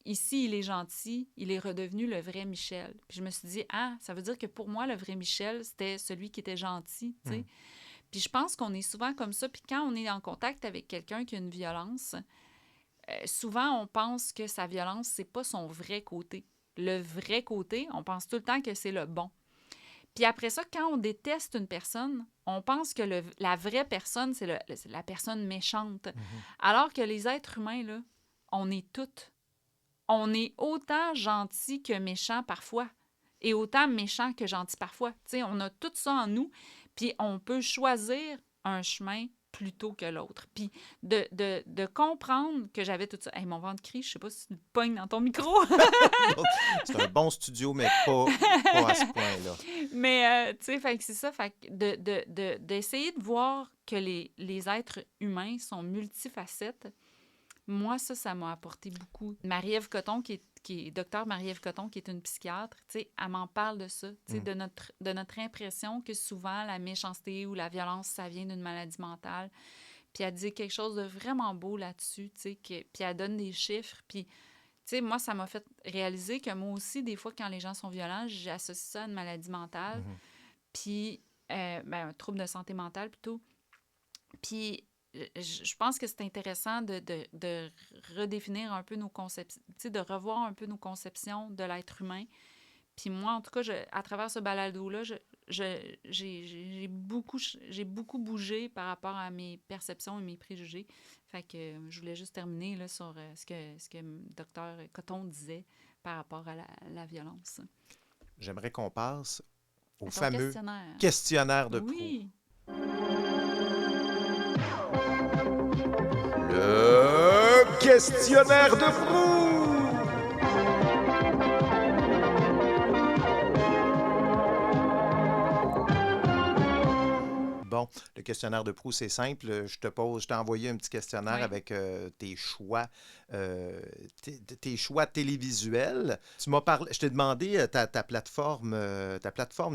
ici, il est gentil, il est redevenu le vrai Michel. Puis je me suis dit, ça veut dire que pour moi, le vrai Michel, c'était celui qui était gentil, tu sais. Puis je pense qu'on est souvent comme ça. Puis quand on est en contact avec quelqu'un qui a une violence, souvent, on pense que sa violence, c'est pas son vrai côté. Le vrai côté, on pense tout le temps que c'est le bon. Puis après ça, quand on déteste une personne, on pense que la vraie personne, c'est la personne méchante. Alors que les êtres humains, là, on est toutes. On est autant gentil que méchant parfois et autant méchant que gentil parfois. Tu sais, on a tout ça en nous, puis on peut choisir un chemin plutôt que l'autre. Puis de comprendre que j'avais tout ça. Hey, mon ventre crie, je sais pas si tu le pognes dans ton micro. C'est un bon studio, mais pas à ce point-là. Mais, tu sais, c'est ça. Fait que d'essayer de voir que les êtres humains sont multifacettes, moi, ça m'a apporté beaucoup. Marie-Ève Coton, qui est docteur Marie-Ève Coton, qui est une psychiatre, tu sais, elle m'en parle de ça, tu sais, de notre impression que souvent la méchanceté ou la violence, ça vient d'une maladie mentale. Puis elle dit quelque chose de vraiment beau là-dessus, tu sais, puis elle donne des chiffres. Puis, tu sais, moi, ça m'a fait réaliser que moi aussi, des fois, quand les gens sont violents, j'associe ça à une maladie mentale, puis un trouble de santé mentale plutôt. Puis je pense que c'est intéressant de redéfinir un peu nos conceptions, de revoir un peu nos conceptions de l'être humain. Puis moi, en tout cas, à travers ce balado-là, j'ai beaucoup bougé par rapport à mes perceptions et mes préjugés. Fait que je voulais juste terminer là, sur ce que Dr Coton disait par rapport à la violence. J'aimerais qu'on passe au À ton fameux questionnaire. questionnaire de Proulx. Oui. Le questionnaire de Proulx! Bon, le questionnaire de Proulx, c'est simple. Je t'ai envoyé un petit questionnaire avec tes choix télévisuels. Tu m'as parlé, je t'ai demandé ta plateforme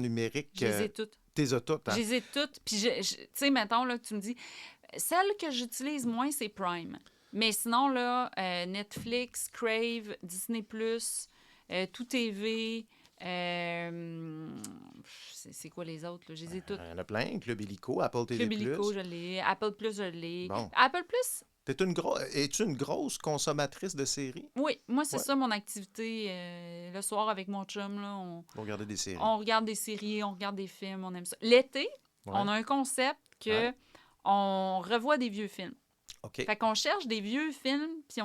numérique. Je les ai toutes. T'es as toutes, hein? Je les ai toutes. Puis, tu sais, mettons, là, tu me dis, celle que j'utilise moins, c'est Prime. Mais sinon, là, Netflix, Crave, Disney+, Tout TV, c'est quoi les autres, là? Je les ai toutes. Il y en a plein. Club Illico, Apple TV+. Club Illico, je l'ai. Apple+, je l'ai. Bon. Apple+, Es-tu une grosse consommatrice de séries? oui, moi, c'est Ouais. ça mon activité. Le soir, avec mon chum, là, Pour regarder des séries. on regarde des séries, on regarde des films, on aime ça. L'été, Ouais. on a un concept que Ouais. on revoit des vieux films. OK. Fait qu'on cherche des vieux films, puis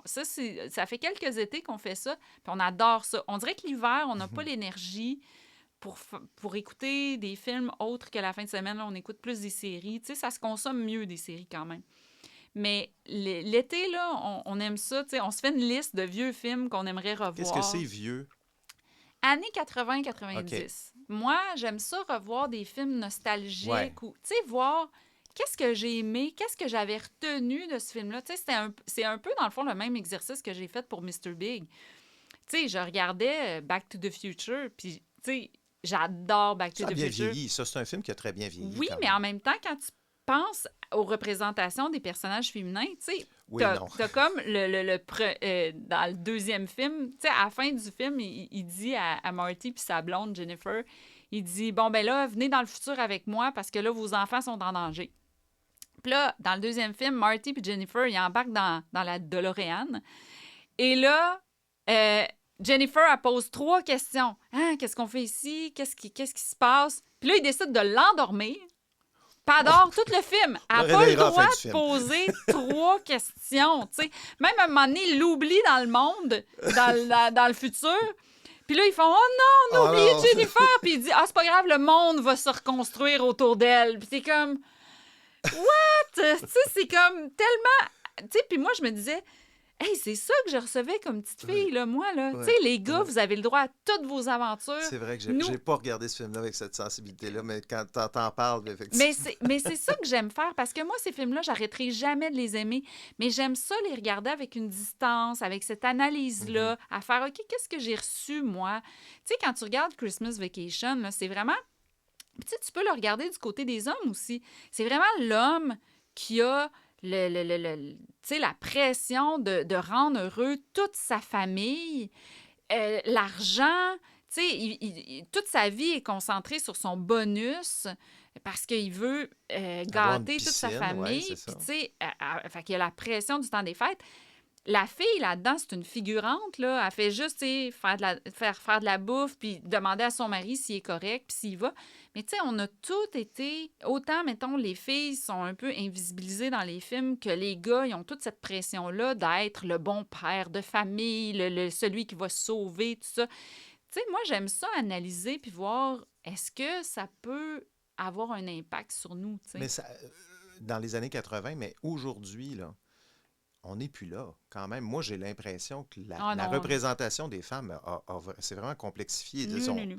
ça fait quelques étés qu'on fait ça, puis on adore ça. On dirait que l'hiver, on n'a pas l'énergie pour écouter des films autres que la fin de semaine. Là, on écoute plus des séries. Tu sais, ça se consomme mieux, des séries, quand même. Mais l'été, là, on aime ça. Tu sais, on se fait une liste de vieux films qu'on aimerait revoir. Qu'est-ce que c'est vieux? Années 80-90. Moi, j'aime ça revoir des films nostalgiques Ouais. ou, tu sais, voir qu'est-ce que j'ai aimé, qu'est-ce que j'avais retenu de ce film-là. Tu sais, c'est un peu, dans le fond, le même exercice que j'ai fait pour Mr. Big. Tu sais, je regardais Back to the Future, puis, tu sais, j'adore Back to Ça a the bien Future. vieilli. Ça, c'est un film qui a très bien vieilli. Oui, quand mais même. en même temps, quand tu penses aux représentations des personnages féminins, tu sais, Oui, t'as non. comme dans le deuxième film, tu sais, à la fin du film, il dit à Marty puis sa blonde, Jennifer, il dit, bon, ben là, venez dans le futur avec moi parce que là, vos enfants sont en danger. Puis là, dans le deuxième film, Marty puis Jennifer, ils embarquent dans la DeLorean. Et là, Jennifer, elle pose 3 questions. Hein, qu'est-ce qu'on fait ici? Qu'est-ce qui se passe? Puis là, il décide de l'endormir. Puis elle dort tout le film. Elle n'a le pas le réveillera à la fin droit du de film. poser 3 questions. Tu sais. Même à un moment donné, il l'oublie dans le monde, dans le futur. Puis là, ils font « Oh non, on a Oh oublié non. Jennifer! » Puis il dit « Ah, c'est pas grave, le monde va se reconstruire autour d'elle. » Puis t'es comme « What? » Tu sais, c'est comme tellement... Tu sais, puis moi, je me disais « Hey, c'est ça que je recevais comme petite fille, là, moi, là. Ouais. Tu sais, les gars, Ouais. vous avez le droit à toutes vos aventures. » C'est vrai que j'ai Nous- pas regardé ce film-là avec cette sensibilité-là, mais quand t'en parles, effectivement. Mais c'est ça que j'aime faire, parce que moi, ces films-là, j'arrêterai jamais de les aimer, mais j'aime ça les regarder avec une distance, avec cette analyse-là, à faire, OK, qu'est-ce que j'ai reçu, moi? Tu sais, quand tu regardes Christmas Vacation, là, c'est vraiment... Puis, tu sais, tu peux le regarder du côté des hommes aussi. C'est vraiment l'homme qui a tu sais, la pression de rendre heureux toute sa famille, l'argent... Tu sais, toute sa vie est concentrée sur son bonus parce qu'il veut Avoir une gâter toute sa piscine, ouais, famille. c'est Puis, ça. tu sais, fait qu'il y a la pression du temps des fêtes. La fille, là-dedans, c'est une figurante, là. Elle fait juste, tu sais, faire de la bouffe puis demander à son mari s'il est correct puis s'il va. Mais, tu sais, on a tout été... Autant, mettons, les filles sont un peu invisibilisées dans les films que les gars, ils ont toute cette pression-là d'être le bon père de famille, celui qui va sauver, tout ça. Tu sais, moi, j'aime ça analyser puis voir est-ce que ça peut avoir un impact sur nous, tu sais. Mais ça, dans les années 80, mais aujourd'hui, là, on n'est plus là, quand même. Moi, j'ai l'impression que Ah, la non. représentation des femmes c'est vraiment complexifié. Non, non, non.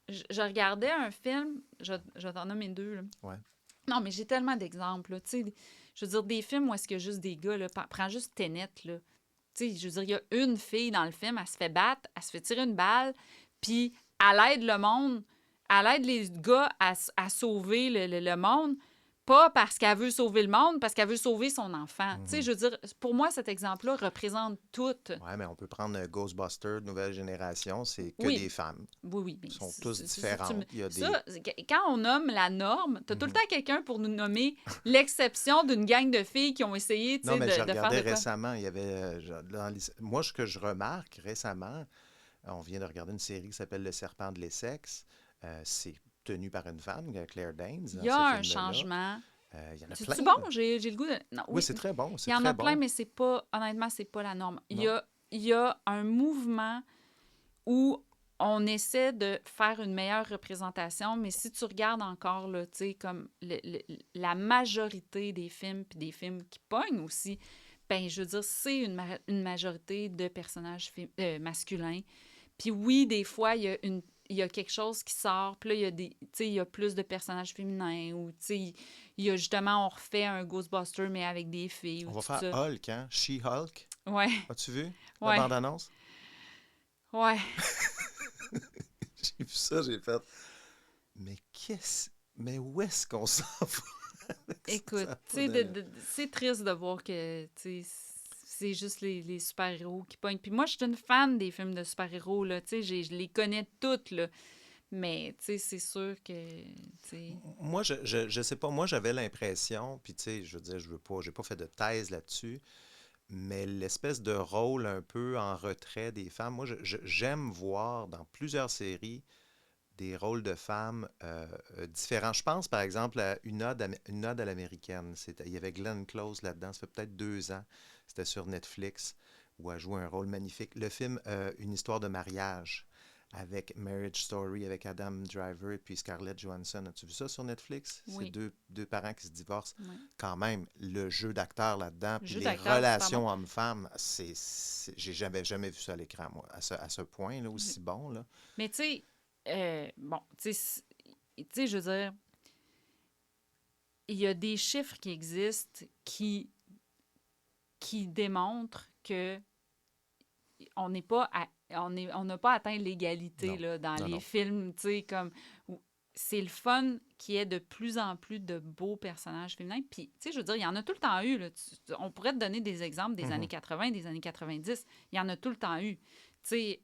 Je regardais un film, je t'en nommer 2, là. Ouais. Non, mais j'ai tellement d'exemples, là. Tu sais, je veux dire, des films où est-ce qu'il y a juste des gars, là. Prends juste Tenet, là. Tu sais, je veux dire, il y a une fille dans le film, elle se fait battre, elle se fait tirer une balle, puis elle aide le monde, elle aide les gars à sauver le monde. pas parce qu'elle veut sauver le monde, parce qu'elle veut sauver son enfant. Tu sais, je veux dire, pour moi, cet exemple-là représente tout. Oui, mais on peut prendre Ghostbusters, nouvelle génération, c'est que Oui. des femmes. Oui, mais Ils sont c'est- tous c'est- différents. tu me- Il y a des... Ça, quand on nomme la norme, t'as tout le temps quelqu'un pour nous nommer l'exception d'une gang de filles qui ont essayé, tu Non, sais, mais de je faire regardais de quoi. récemment, il y avait... Moi, ce que je remarque récemment, on vient de regarder une série qui s'appelle Le Serpent de l'Essex. C'est tenu par une femme, Claire Danes. Il y a un changement. Il y en a plein. C'est bon? J'ai le goût de... Non, Oui, c'est très bon. Il y en a plein, mais c'est pas... Honnêtement, c'est pas la norme. Il y a un mouvement où on essaie de faire une meilleure représentation, mais si tu regardes encore, là, tu sais, comme la majorité des films, puis des films qui pognent aussi, ben je veux dire, c'est une majorité de personnages masculins. Puis oui, des fois, il y a quelque chose qui sort, puis là, tu sais, il y a plus de personnages féminins, ou, tu sais, il y a justement, on refait un Ghostbuster, mais avec des filles. On ou va tout faire ça. Hulk, hein? She-Hulk. Ouais, As-tu vu Ouais. la bande-annonce? ouais. J'ai vu ça, j'ai fait... Mais où est-ce qu'on s'en va? avec ça? Écoute, Ça a tu sais, pas d'allure. c'est triste de voir que, tu sais, c'est juste les super-héros qui pognent. Puis moi, je suis une fan des films de super-héros, là, tu sais, je les connais toutes, là. Mais, tu sais, c'est sûr que, tu sais... Moi, je sais pas. Moi, j'avais l'impression, puis tu sais, je veux dire, j'ai pas fait de thèse là-dessus, mais l'espèce de rôle un peu en retrait des femmes, moi, j'aime voir dans plusieurs séries des rôles de femmes différents. Je pense, par exemple, à une ode à l'américaine. Il y avait Glenn Close là-dedans, ça fait peut-être 2 ans. C'était sur Netflix, où elle jouait un rôle magnifique. Le film Une histoire de mariage, avec Marriage Story, avec Adam Driver et puis Scarlett Johansson. As-tu vu ça sur Netflix? Oui. C'est deux parents qui se divorcent. Ouais. Quand même, le jeu d'acteur là-dedans, Le puis jeu les d'acteur, relations c'est hommes-femmes, j'ai jamais vu ça à l'écran, moi, à ce point, là, aussi bon. Là. Mais, tu sais, bon, tu sais, je veux dire, il y a des chiffres qui existent qui démontrent que on n'est pas on n'a pas atteint l'égalité Non. là, dans Non, les non. films, tu sais, comme c'est le fun qu'il y ait de plus en plus de beaux personnages féminins. Puis, tu sais, je veux dire, il y en a tout le temps eu. Là. On pourrait te donner des exemples des années 80, des années 90. Il y en a tout le temps eu. Tu sais,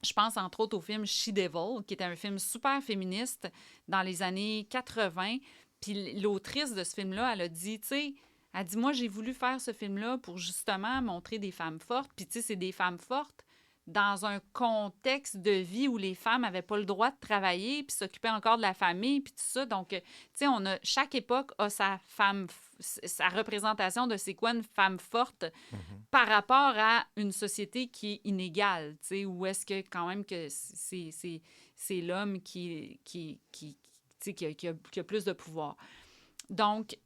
je pense entre autres au film She-Devil, qui était un film super féministe dans les années 80. Puis l'autrice de ce film-là, elle a dit, tu sais, elle dit, moi, j'ai voulu faire ce film-là pour justement montrer des femmes fortes. Puis, tu sais, c'est des femmes fortes dans un contexte de vie où les femmes n'avaient pas le droit de travailler puis s'occuper encore de la famille puis tout ça. Donc, tu sais, chaque époque a sa représentation de c'est quoi une femme forte par rapport à une société qui est inégale, tu sais, où est-ce que quand même que c'est l'homme qui a plus de pouvoir. Donc,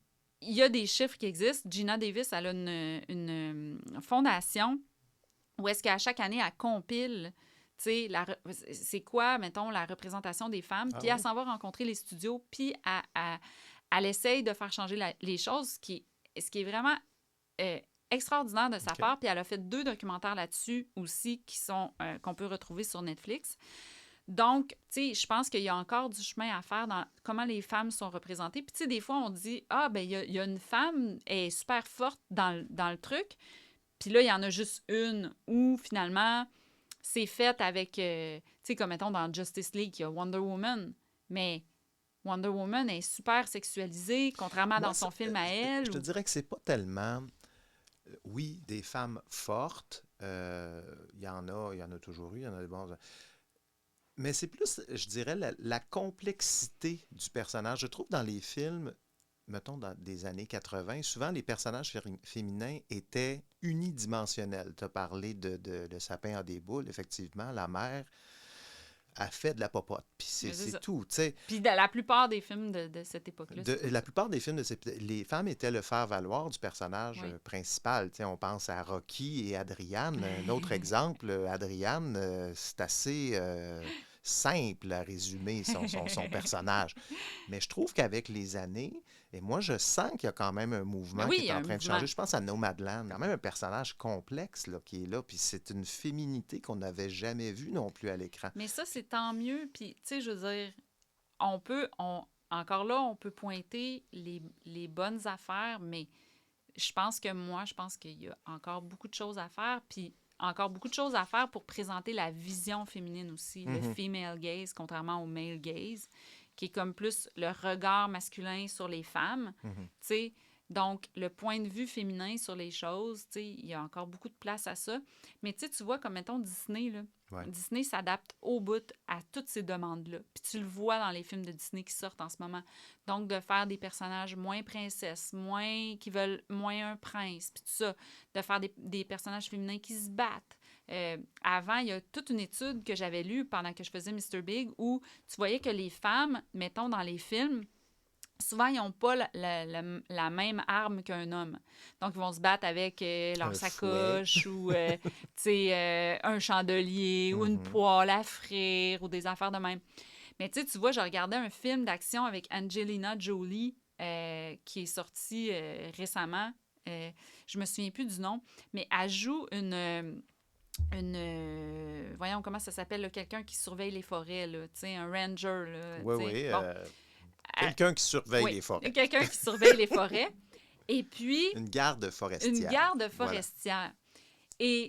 il y a des chiffres qui existent. Gina Davis, elle a une fondation où est-ce qu'à chaque année, elle compile, tu sais, c'est quoi, mettons, la représentation des femmes, puis elle s'en va rencontrer les studios, puis elle essaye de faire changer les choses, ce qui est vraiment extraordinaire de sa part, puis elle a fait 2 documentaires là-dessus aussi qu'on peut retrouver sur Netflix. Donc, tu sais, je pense qu'il y a encore du chemin à faire dans comment les femmes sont représentées. Puis, tu sais, des fois, on dit, ben il y a une femme, elle est super forte dans le truc, puis là, il y en a juste une où, finalement, c'est fait avec, tu sais, comme mettons dans Justice League, il y a Wonder Woman, mais Wonder Woman est super sexualisée, contrairement dans son film à elle. Je te dirais que c'est pas tellement... Oui, des femmes fortes, il y en a toujours eu, il y en a des bons... Mais c'est plus, je dirais, la complexité du personnage. Je trouve dans les films, mettons dans des années 80, souvent les personnages féminins étaient unidimensionnels. Tu as parlé de Le sapin a des boules, effectivement, la mère a fait de la popote, puis c'est tout, tu sais. Puis la plupart des films de cette époque-là. La plupart des films, les femmes étaient le faire-valoir du personnage principal. Tu sais, on pense à Rocky et Adriane. Un autre exemple, Adriane, c'est assez simple à résumer son personnage. Mais je trouve qu'avec les années, et moi, je sens qu'il y a quand même un mouvement qui est en train de changer. Je pense à Nomadland, quand même un personnage complexe là, qui est là, puis c'est une féminité qu'on n'avait jamais vue non plus à l'écran. Mais ça, c'est tant mieux. Puis, tu sais, je veux dire, on peut... encore là, on peut pointer les bonnes affaires, mais je pense qu'il y a encore beaucoup de choses à faire, puis encore beaucoup de choses à faire pour présenter la vision féminine aussi, le female gaze, contrairement au male gaze, qui est comme plus le regard masculin sur les femmes, tu sais. Donc, le point de vue féminin sur les choses, tu sais, il y a encore beaucoup de place à ça. Mais tu vois, comme mettons Disney, là, Disney s'adapte au bout à toutes ces demandes-là. Puis tu le vois dans les films de Disney qui sortent en ce moment. Donc, de faire des personnages moins princesses, qui veulent moins un prince, puis tout ça. De faire des personnages féminins qui se battent. Avant, il y a toute une étude que j'avais lue pendant que je faisais Mr. Big où tu voyais que les femmes, mettons, dans les films, souvent, ils n'ont pas la même arme qu'un homme. Donc, ils vont se battre avec leur sacoche ou un chandelier ou une poêle à frire ou des affaires de même. Mais tu vois, je regardais un film d'action avec Angelina Jolie qui est sorti récemment. Je me souviens plus du nom, mais elle joue voyons comment ça s'appelle, là, quelqu'un qui surveille les forêts, là, un ranger. Là, oui. Quelqu'un qui surveille les forêts. Quelqu'un qui surveille les forêts. Et puis... Une garde forestière. Une garde forestière. Voilà.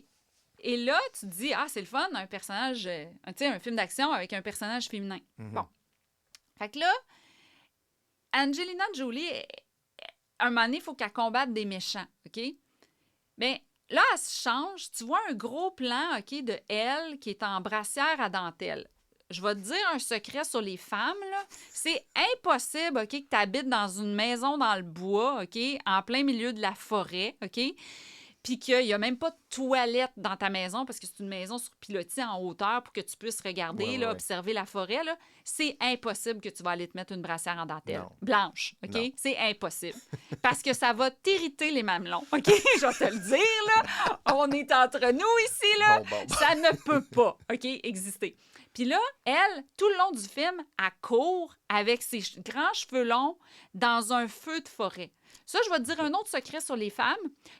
Et là, tu te dis, c'est le fun, un personnage, un film d'action avec un personnage féminin. Bon. Fait que là, Angelina Jolie, un moment donné, il faut qu'elle combatte des méchants, OK? Mais là, elle se change. Tu vois un gros plan, OK, de elle qui est en brassière à dentelle. Je vais te dire un secret sur les femmes, là. C'est impossible, OK, que tu habites dans une maison dans le bois, OK, en plein milieu de la forêt, OK, puis qu'il n'y a même pas de toilette dans ta maison parce que c'est une maison sur pilotis en hauteur pour que tu puisses regarder, observer la forêt, là. C'est impossible que tu vas aller te mettre une brassière en dentelle blanche, OK? Non. C'est impossible. Parce que ça va t'irriter les mamelons, OK? Je vais te le dire, là. On est entre nous ici, là. Bon. Ça ne peut pas, OK, exister. Puis là, elle, tout le long du film, elle court avec ses grands cheveux longs dans un feu de forêt. Ça, je vais te dire un autre secret sur les femmes.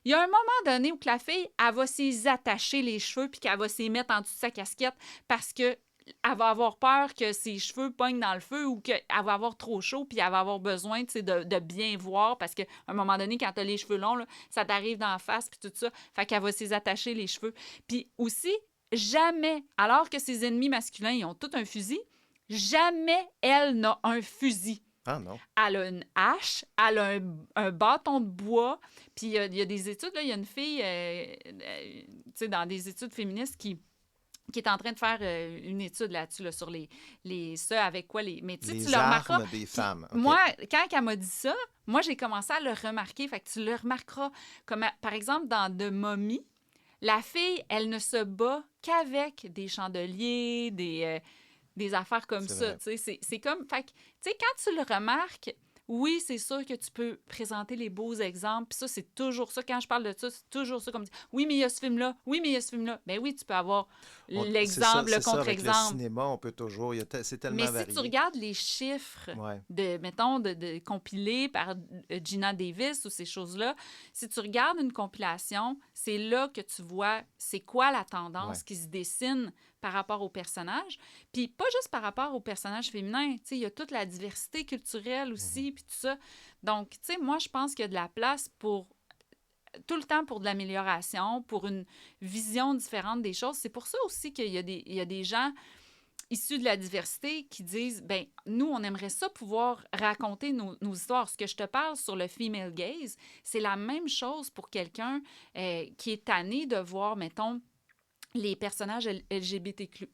Il y a un moment donné où la fille, elle va s'y attacher les cheveux puis qu'elle va s'y mettre en dessous de sa casquette parce qu'elle va avoir peur que ses cheveux pognent dans le feu ou qu'elle va avoir trop chaud puis elle va avoir besoin de bien voir parce qu'à un moment donné, quand tu as les cheveux longs, là, ça t'arrive d'en face puis tout ça. Fait qu'elle va s'y attacher les cheveux. Puis aussi... Jamais, alors que ses ennemis masculins, ils ont tous un fusil, jamais elle n'a un fusil. Ah non. Elle a une hache, elle a un bâton de bois. Puis il y a des études, là, il y a une fille, dans des études féministes qui est en train de faire une étude là-dessus, là, sur ceux avec quoi les... Mais tu le remarqueras. Des femmes. Okay. Moi, quand elle m'a dit ça, moi, j'ai commencé à le remarquer. Fait que tu le remarqueras. Comme, par exemple, dans The Mummy, la fille, elle ne se bat qu'avec des chandeliers, des affaires comme ça. C'est comme... Fait que, tu sais, quand tu le remarques, oui, c'est sûr que tu peux présenter les beaux exemples. Puis ça, c'est toujours ça. Quand je parle de ça, c'est toujours ça. Comme oui, mais il y a ce film-là. Oui, mais il y a ce film-là. Bien oui, tu peux avoir l'exemple, le contre-exemple. Avec le cinéma, on peut toujours... c'est tellement varié. Mais si tu regardes les chiffres, de compilés par Gina Davis ou ces choses-là, si tu regardes une compilation, c'est là que tu vois c'est quoi la tendance qui se dessine par rapport aux personnages. Puis pas juste par rapport aux personnages féminins. Il y a toute la diversité culturelle aussi, puis tout ça. Donc, tu sais, moi, je pense qu'il y a de la place pour tout le temps pour de l'amélioration, pour une vision différente des choses. C'est pour ça aussi qu'il y a des gens issus de la diversité qui disent, ben nous, on aimerait ça pouvoir raconter nos histoires. Ce que je te parle sur le female gaze, c'est la même chose pour quelqu'un qui est tanné de voir, mettons, les personnages LGBTQ+,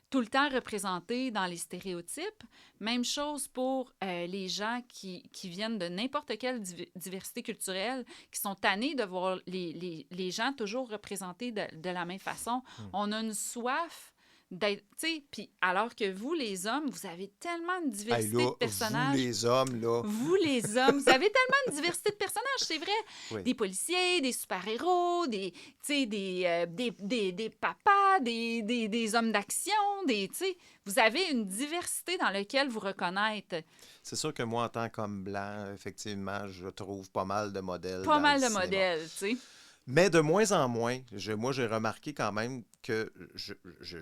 tout le temps représentés dans les stéréotypes. Même chose pour les gens qui viennent de n'importe quelle diversité culturelle, qui sont tannés de voir les gens toujours représentés de la même façon. On a une soif d'être, tu sais, puis alors que vous, les hommes, vous avez tellement de diversité de personnages. Vous, les hommes, là. Vous, les hommes, vous avez tellement de diversité de personnages, c'est vrai. Oui. Des policiers, des super-héros, des papas, des hommes d'action, tu sais. Vous avez une diversité dans laquelle vous reconnaître. C'est sûr que moi, en tant qu'homme blanc, effectivement, je trouve pas mal de modèles. Pas mal de modèles, tu sais. Mais de moins en moins, moi, j'ai remarqué quand même que je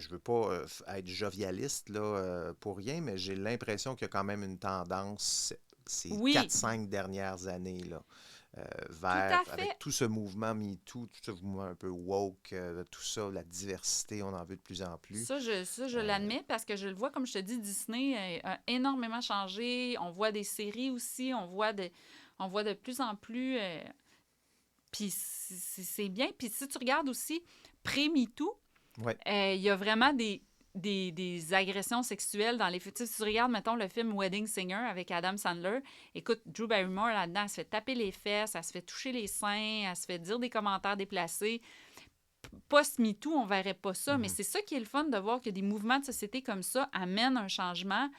veux pas être jovialiste là, pour rien, mais j'ai l'impression qu'il y a quand même une tendance ces Oui. 4-5 dernières années là, à fait. avec tout ce mouvement MeToo, tout ce mouvement un peu woke, tout ça, la diversité, on en veut de plus en plus. Ça, je l'admets parce que je le vois, comme je te dis, Disney a énormément changé. On voit des séries aussi, on voit de plus en plus... Puis c'est bien. Puis si tu regardes aussi, pré-MeToo, Ouais. il y a vraiment des agressions sexuelles dans les... Tu sais, si tu regardes, mettons, le film Wedding Singer avec Adam Sandler, écoute, Drew Barrymore, là-dedans, elle se fait taper les fesses, elle se fait toucher les seins, elle se fait dire des commentaires déplacés. Post-MeToo, on verrait pas ça, mais c'est ça qui est le fun de voir que des mouvements de société comme ça amènent un changement,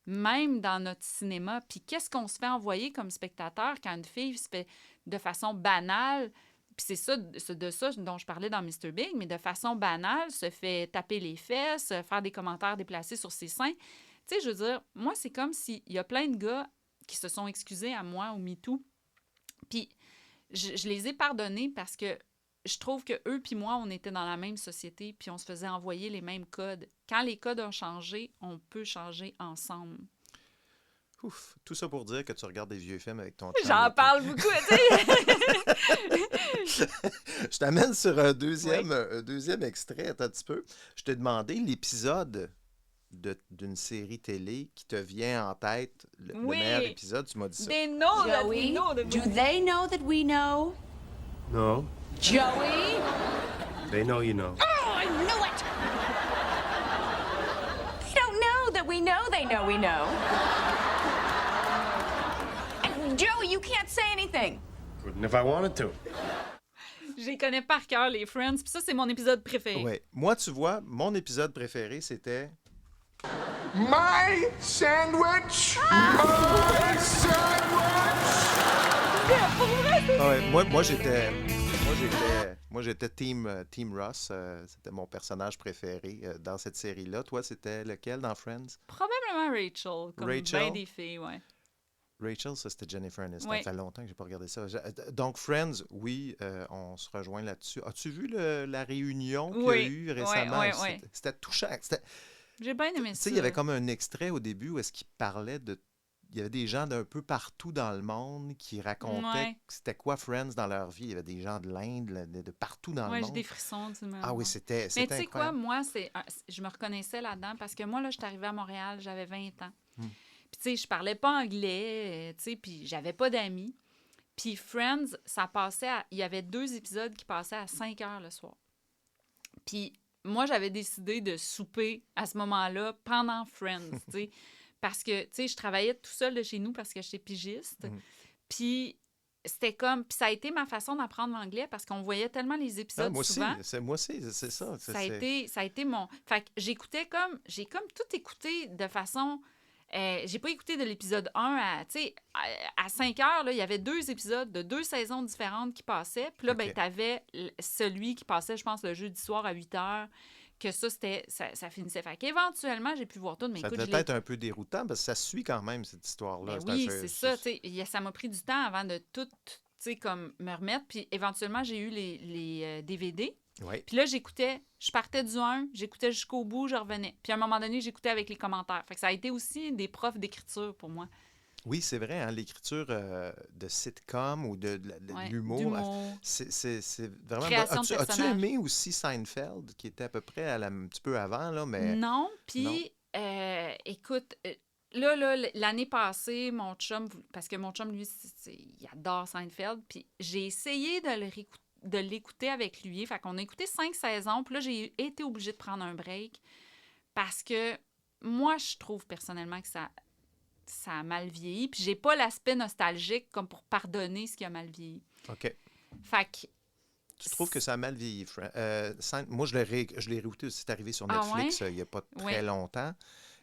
même dans notre cinéma. Puis qu'est-ce qu'on se fait envoyer comme spectateur quand une fille se fait de façon banale, puis c'est de ça dont je parlais dans Mr. Big, mais de façon banale, se fait taper les fesses, faire des commentaires déplacés sur ses seins. Tu sais, je veux dire, moi, c'est comme s'il y a plein de gars qui se sont excusés à moi au MeToo, puis je les ai pardonnés parce que je trouve que eux puis moi, on était dans la même société, puis on se faisait envoyer les mêmes codes. Quand les codes ont changé, on peut changer ensemble. Ouf, tout ça pour dire que tu regardes des vieux films avec ton chum. J'en parle beaucoup, tu sais. Je t'amène sur un deuxième extrait. Attends un petit peu. Je t'ai demandé l'épisode d'une série télé qui te vient en tête, le meilleur épisode. Tu m'as dit ça. They know that we know that Do they know that we know? No. Joey? They know you know. Oh, I knew it! They don't know that we know they know we know. And Joey, you can't say anything. Couldn't if I wanted to. Je les connais par cœur, les Friends. Puis ça, c'est mon épisode préféré. Ouais. Moi, tu vois, mon épisode préféré, c'était... My sandwich! My sandwich! Ah ouais, moi, j'étais Team Ross. C'était mon personnage préféré dans cette série-là. Toi, c'était lequel dans Friends? Probablement Rachel, comme Rachel? bien des filles, ouais. Rachel, ça, c'était Jennifer Aniston. Oui. Ça fait longtemps que j'ai pas regardé ça. Donc, Friends, oui, on se rejoint là-dessus. As-tu vu la réunion qu'il y a eu récemment? Oui. C'était touchant. J'ai bien aimé Tu ça. sais, il y avait comme un extrait au début où est-ce qu'il parlait de... Il y avait des gens d'un peu partout dans le monde qui racontaient c'était quoi Friends dans leur vie. Il y avait des gens de l'Inde, de partout dans le monde. Oui, j'ai des frissons. Tu me... Ah oui, c'était Mais tu sais quoi, incroyable. moi, je me reconnaissais là-dedans parce que moi, là, je suis arrivée à Montréal, j'avais 20 ans. Puis tu sais, je parlais pas anglais, tu sais, puis j'avais pas d'amis. Puis Friends, ça passait il y avait 2 épisodes qui passaient à 5 heures le soir. Puis moi, j'avais décidé de souper à ce moment-là pendant Friends, tu sais. Parce que, tu sais, je travaillais tout seul de chez nous parce que j'étais pigiste. Puis c'était comme... Puis ça a été ma façon d'apprendre l'anglais parce qu'on voyait tellement les épisodes moi souvent. moi aussi, c'est ça. Ça a été mon... Fait que j'écoutais comme... J'ai comme tout écouté de façon... j'ai pas écouté de l'épisode 1 à... Tu sais, à 5 heures, là, il y avait 2 épisodes de 2 saisons différentes qui passaient. Puis là, ben, t'avais celui qui passait, je pense, le jeudi soir à 8 heures. Que ça finissait. Fait qu'éventuellement, j'ai pu voir tout. Mais ça écoute, devait être un peu déroutant parce que ça suit quand même, cette histoire-là. Ben oui, c'est ça. Ça m'a pris du temps avant de tout, comme me remettre. Puis éventuellement, j'ai eu les DVD. Ouais. Puis là, je partais du 1, j'écoutais jusqu'au bout, je revenais. Puis à un moment donné, j'écoutais avec les commentaires. Fait que ça a été aussi des profs d'écriture pour moi. Oui, c'est vrai, hein, l'écriture de sitcom ou de l'humour, c'est vraiment... Création de As-tu aimé aussi Seinfeld, qui était à peu près un petit peu avant, là, mais... Non, puis écoute, là, l'année passée, mon chum, parce que mon chum, lui, il adore Seinfeld, puis j'ai essayé de l'écouter avec lui. Fait qu'on a écouté 5 saisons, puis là, j'ai été obligée de prendre un break parce que moi, je trouve personnellement que ça a mal vieilli. Puis j'ai pas l'aspect nostalgique comme pour pardonner ce qui a mal vieilli. OK. Fait que... Tu trouves que ça a mal vieilli? Moi, je l'ai réécouté aussi. C'est arrivé sur Netflix il n'y a pas très longtemps.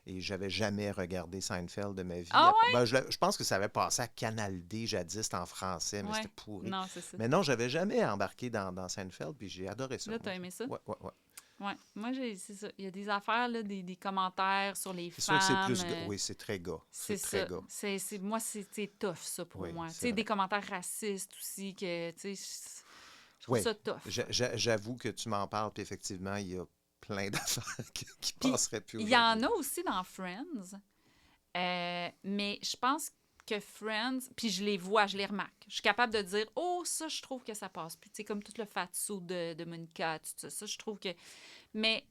Et j'avais jamais regardé Seinfeld de ma vie. Ah ouais? Ben, je pense que ça avait passé à Canal D jadis en français, mais c'était pourri. Non, c'est ça. Mais non, j'avais jamais embarqué dans Seinfeld, puis j'ai adoré ça. Là, t'as aimé ça? Ouais. Ouais, moi, c'est ça. Il y a des affaires, là, des commentaires sur les femmes. C'est sûr que c'est plus... Oui, c'est très gars. C'est très ça. gars. Moi, c'est tough, ça, pour moi. Tu sais, des commentaires racistes aussi, que, tu sais... Je trouve Oui. ça tough. J'avoue que tu m'en parles, puis effectivement, il y a plein d'affaires qui Puis, passeraient plus il y en aujourd'hui. a aussi dans Friends, mais je pense que Friends, puis je les vois, je les remarque. Je suis capable de dire, oh, ça, je trouve que ça passe. Puis, tu sais, comme tout le fatso de Monica, tout ça, ça, je trouve que... Mais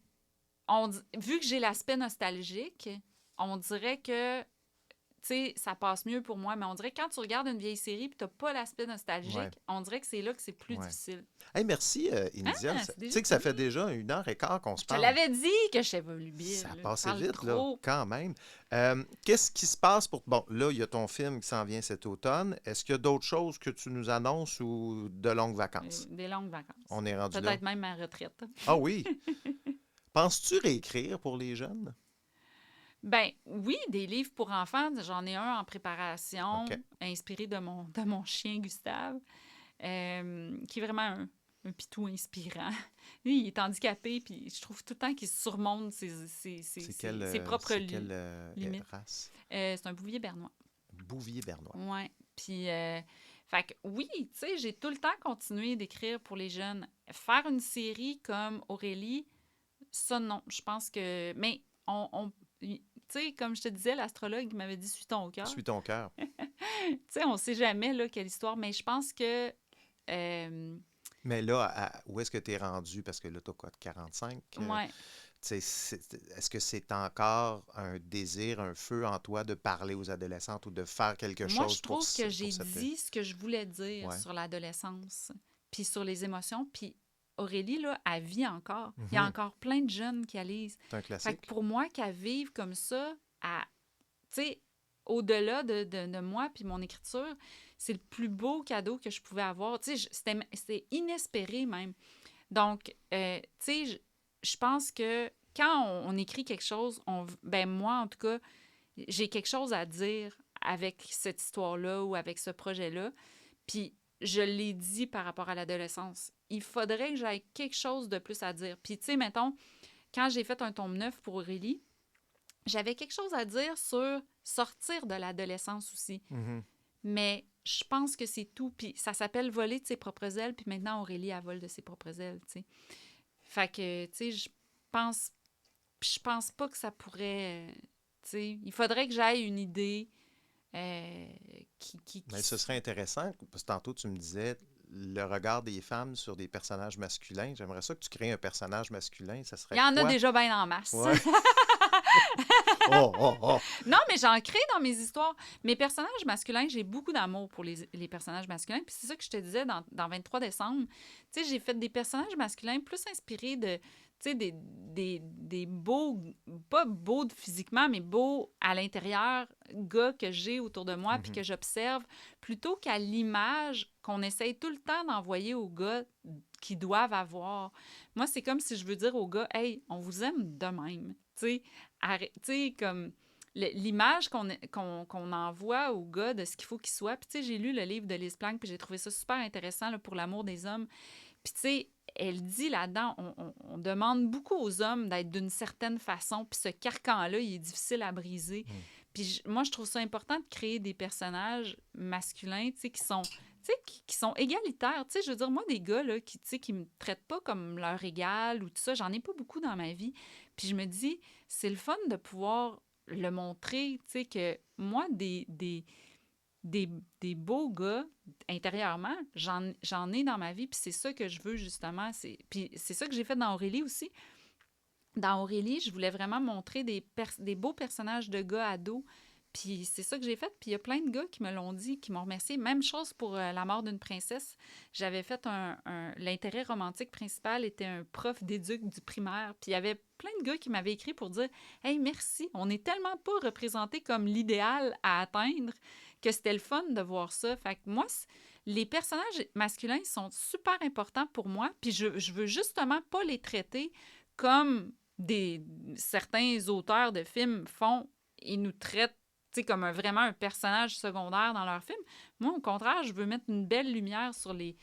vu que j'ai l'aspect nostalgique, on dirait que, tu sais, ça passe mieux pour moi. Mais on dirait que quand tu regardes une vieille série et tu n'as pas l'aspect nostalgique, Ouais. on dirait que c'est là que c'est plus Ouais. difficile. Hey, merci, India. Ah, c'est Tu déjà sais que ça fini. fait déjà 1h15 qu'on se Je te parle. l'avais dit que je t'avais bien. Ça là. passait Parle vite, là, trop. quand même. Qu'est-ce qui se passe pour... Bon, là, il y a ton film qui s'en vient cet automne. Est-ce qu'il y a d'autres choses que tu nous annonces ou de longues vacances? Des longues vacances. On est rendu là. Peut-être même ma retraite. Ah oui? Penses-tu réécrire pour les jeunes? Ben oui, des livres pour enfants. J'en ai un en préparation, OK. inspiré de mon chien Gustave, qui est vraiment un pitou inspirant. Lui, il est handicapé, puis je trouve tout le temps qu'il surmonte ses propres limites. race? C'est un bouvier bernois. Bouvier bernois. Oui. Puis, fait que oui, tu sais, j'ai tout le temps continué d'écrire pour les jeunes. Faire une série comme Aurélie, ça, non. Je pense que... Mais tu sais, comme je te disais, l'astrologue m'avait dit « suis ton cœur ». Suis ton cœur. Tu sais, on sait jamais là, quelle histoire, mais je pense que... Mais là, où est-ce que tu es rendu? Parce que là, tu as quoi, de 45? ouais. Est-ce que c'est encore un désir, un feu en toi de parler aux adolescentes ou de faire quelque chose Moi, je pour trouve que j'ai cette... dit ce que je voulais dire Ouais. sur l'adolescence, puis sur les émotions, puis Aurélie, là, elle vit encore. Il y a encore plein de jeunes qui la lisent. C'est un Fait classique. que pour moi, qu'elle vive comme ça, tu sais, au-delà de moi puis mon écriture, c'est le plus beau cadeau que je pouvais avoir. Tu sais, c'était inespéré même. Donc, tu sais, je pense que quand on écrit quelque chose, ben moi, en tout cas, j'ai quelque chose à dire avec cette histoire-là ou avec ce projet-là. Puis, je l'ai dit par rapport à l'adolescence. Il faudrait que j'aie quelque chose de plus à dire. Puis, tu sais, mettons, quand j'ai fait un tome 9 pour Aurélie, j'avais quelque chose à dire sur sortir de l'adolescence aussi. Mhm. Mais je pense que c'est tout. Puis ça s'appelle voler de ses propres ailes. Puis maintenant, Aurélie, elle vole de ses propres ailes, tu sais. Fait que, tu sais, je pense pas que ça pourrait... tu sais, il faudrait que j'aille une idée qui... Mais ce serait intéressant, parce que tantôt, tu me disais le regard des femmes sur des personnages masculins. J'aimerais ça que tu crées un personnage masculin. Ça serait Il y en a quoi? déjà bien en masse. Ouais. Oh! Non, mais j'en crée dans mes histoires. Mes personnages masculins, j'ai beaucoup d'amour pour les personnages masculins. Puis c'est ça que je te disais dans 23 décembre. Tu sais, j'ai fait des personnages masculins plus inspirés de, tu sais, des beaux, pas beaux physiquement, mais beaux à l'intérieur, gars que j'ai autour de moi puis que j'observe, plutôt qu'à l'image qu'on essaye tout le temps d'envoyer aux gars qui doivent avoir. Moi, c'est comme si je veux dire aux gars, « Hey, on vous aime de même. » Tu sais, comme l'image qu'on envoie aux gars de ce qu'il faut qu'ils soient. Puis, tu sais, j'ai lu le livre de Lise Plank, puis j'ai trouvé ça super intéressant là, pour l'amour des hommes. Puis, tu sais, elle dit là-dedans, on demande beaucoup aux hommes d'être d'une certaine façon, puis ce carcan-là, il est difficile à briser. Puis, moi, je trouve ça important de créer des personnages masculins, tu sais, qui sont égalitaires. Tu sais, je veux dire, moi, des gars, là, qui me traitent pas comme leur égal ou tout ça, j'en ai pas beaucoup dans ma vie. Puis je me dis, c'est le fun de pouvoir le montrer, tu sais, que moi, des beaux gars, intérieurement, j'en ai dans ma vie, puis c'est ça que je veux, justement. Puis c'est ça que j'ai fait dans Aurélie aussi. Dans Aurélie, je voulais vraiment montrer des beaux personnages de gars ados. Puis c'est ça que j'ai fait. Puis il y a plein de gars qui me l'ont dit, qui m'ont remercié. Même chose pour La mort d'une princesse. J'avais fait l'intérêt romantique principal était un prof d'éduc du primaire. Puis il y avait plein de gars qui m'avaient écrit pour dire « Hey, merci, on n'est tellement pas représenté comme l'idéal à atteindre que c'était le fun de voir ça. » Fait que moi, les personnages masculins sont super importants pour moi. Puis je veux justement pas les traiter comme certains auteurs de films font. Ils nous traitent comme vraiment un personnage secondaire dans leur film. Moi, au contraire, je veux mettre une belle lumière sur les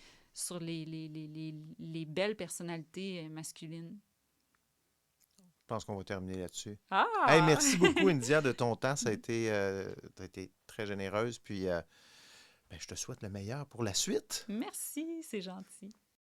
belles personnalités masculines. Je pense qu'on va terminer là-dessus. Ah! Hey, merci beaucoup, India, de ton temps. Ça a été, t'as été très généreuse. Puis, je te souhaite le meilleur pour la suite. Merci, c'est gentil.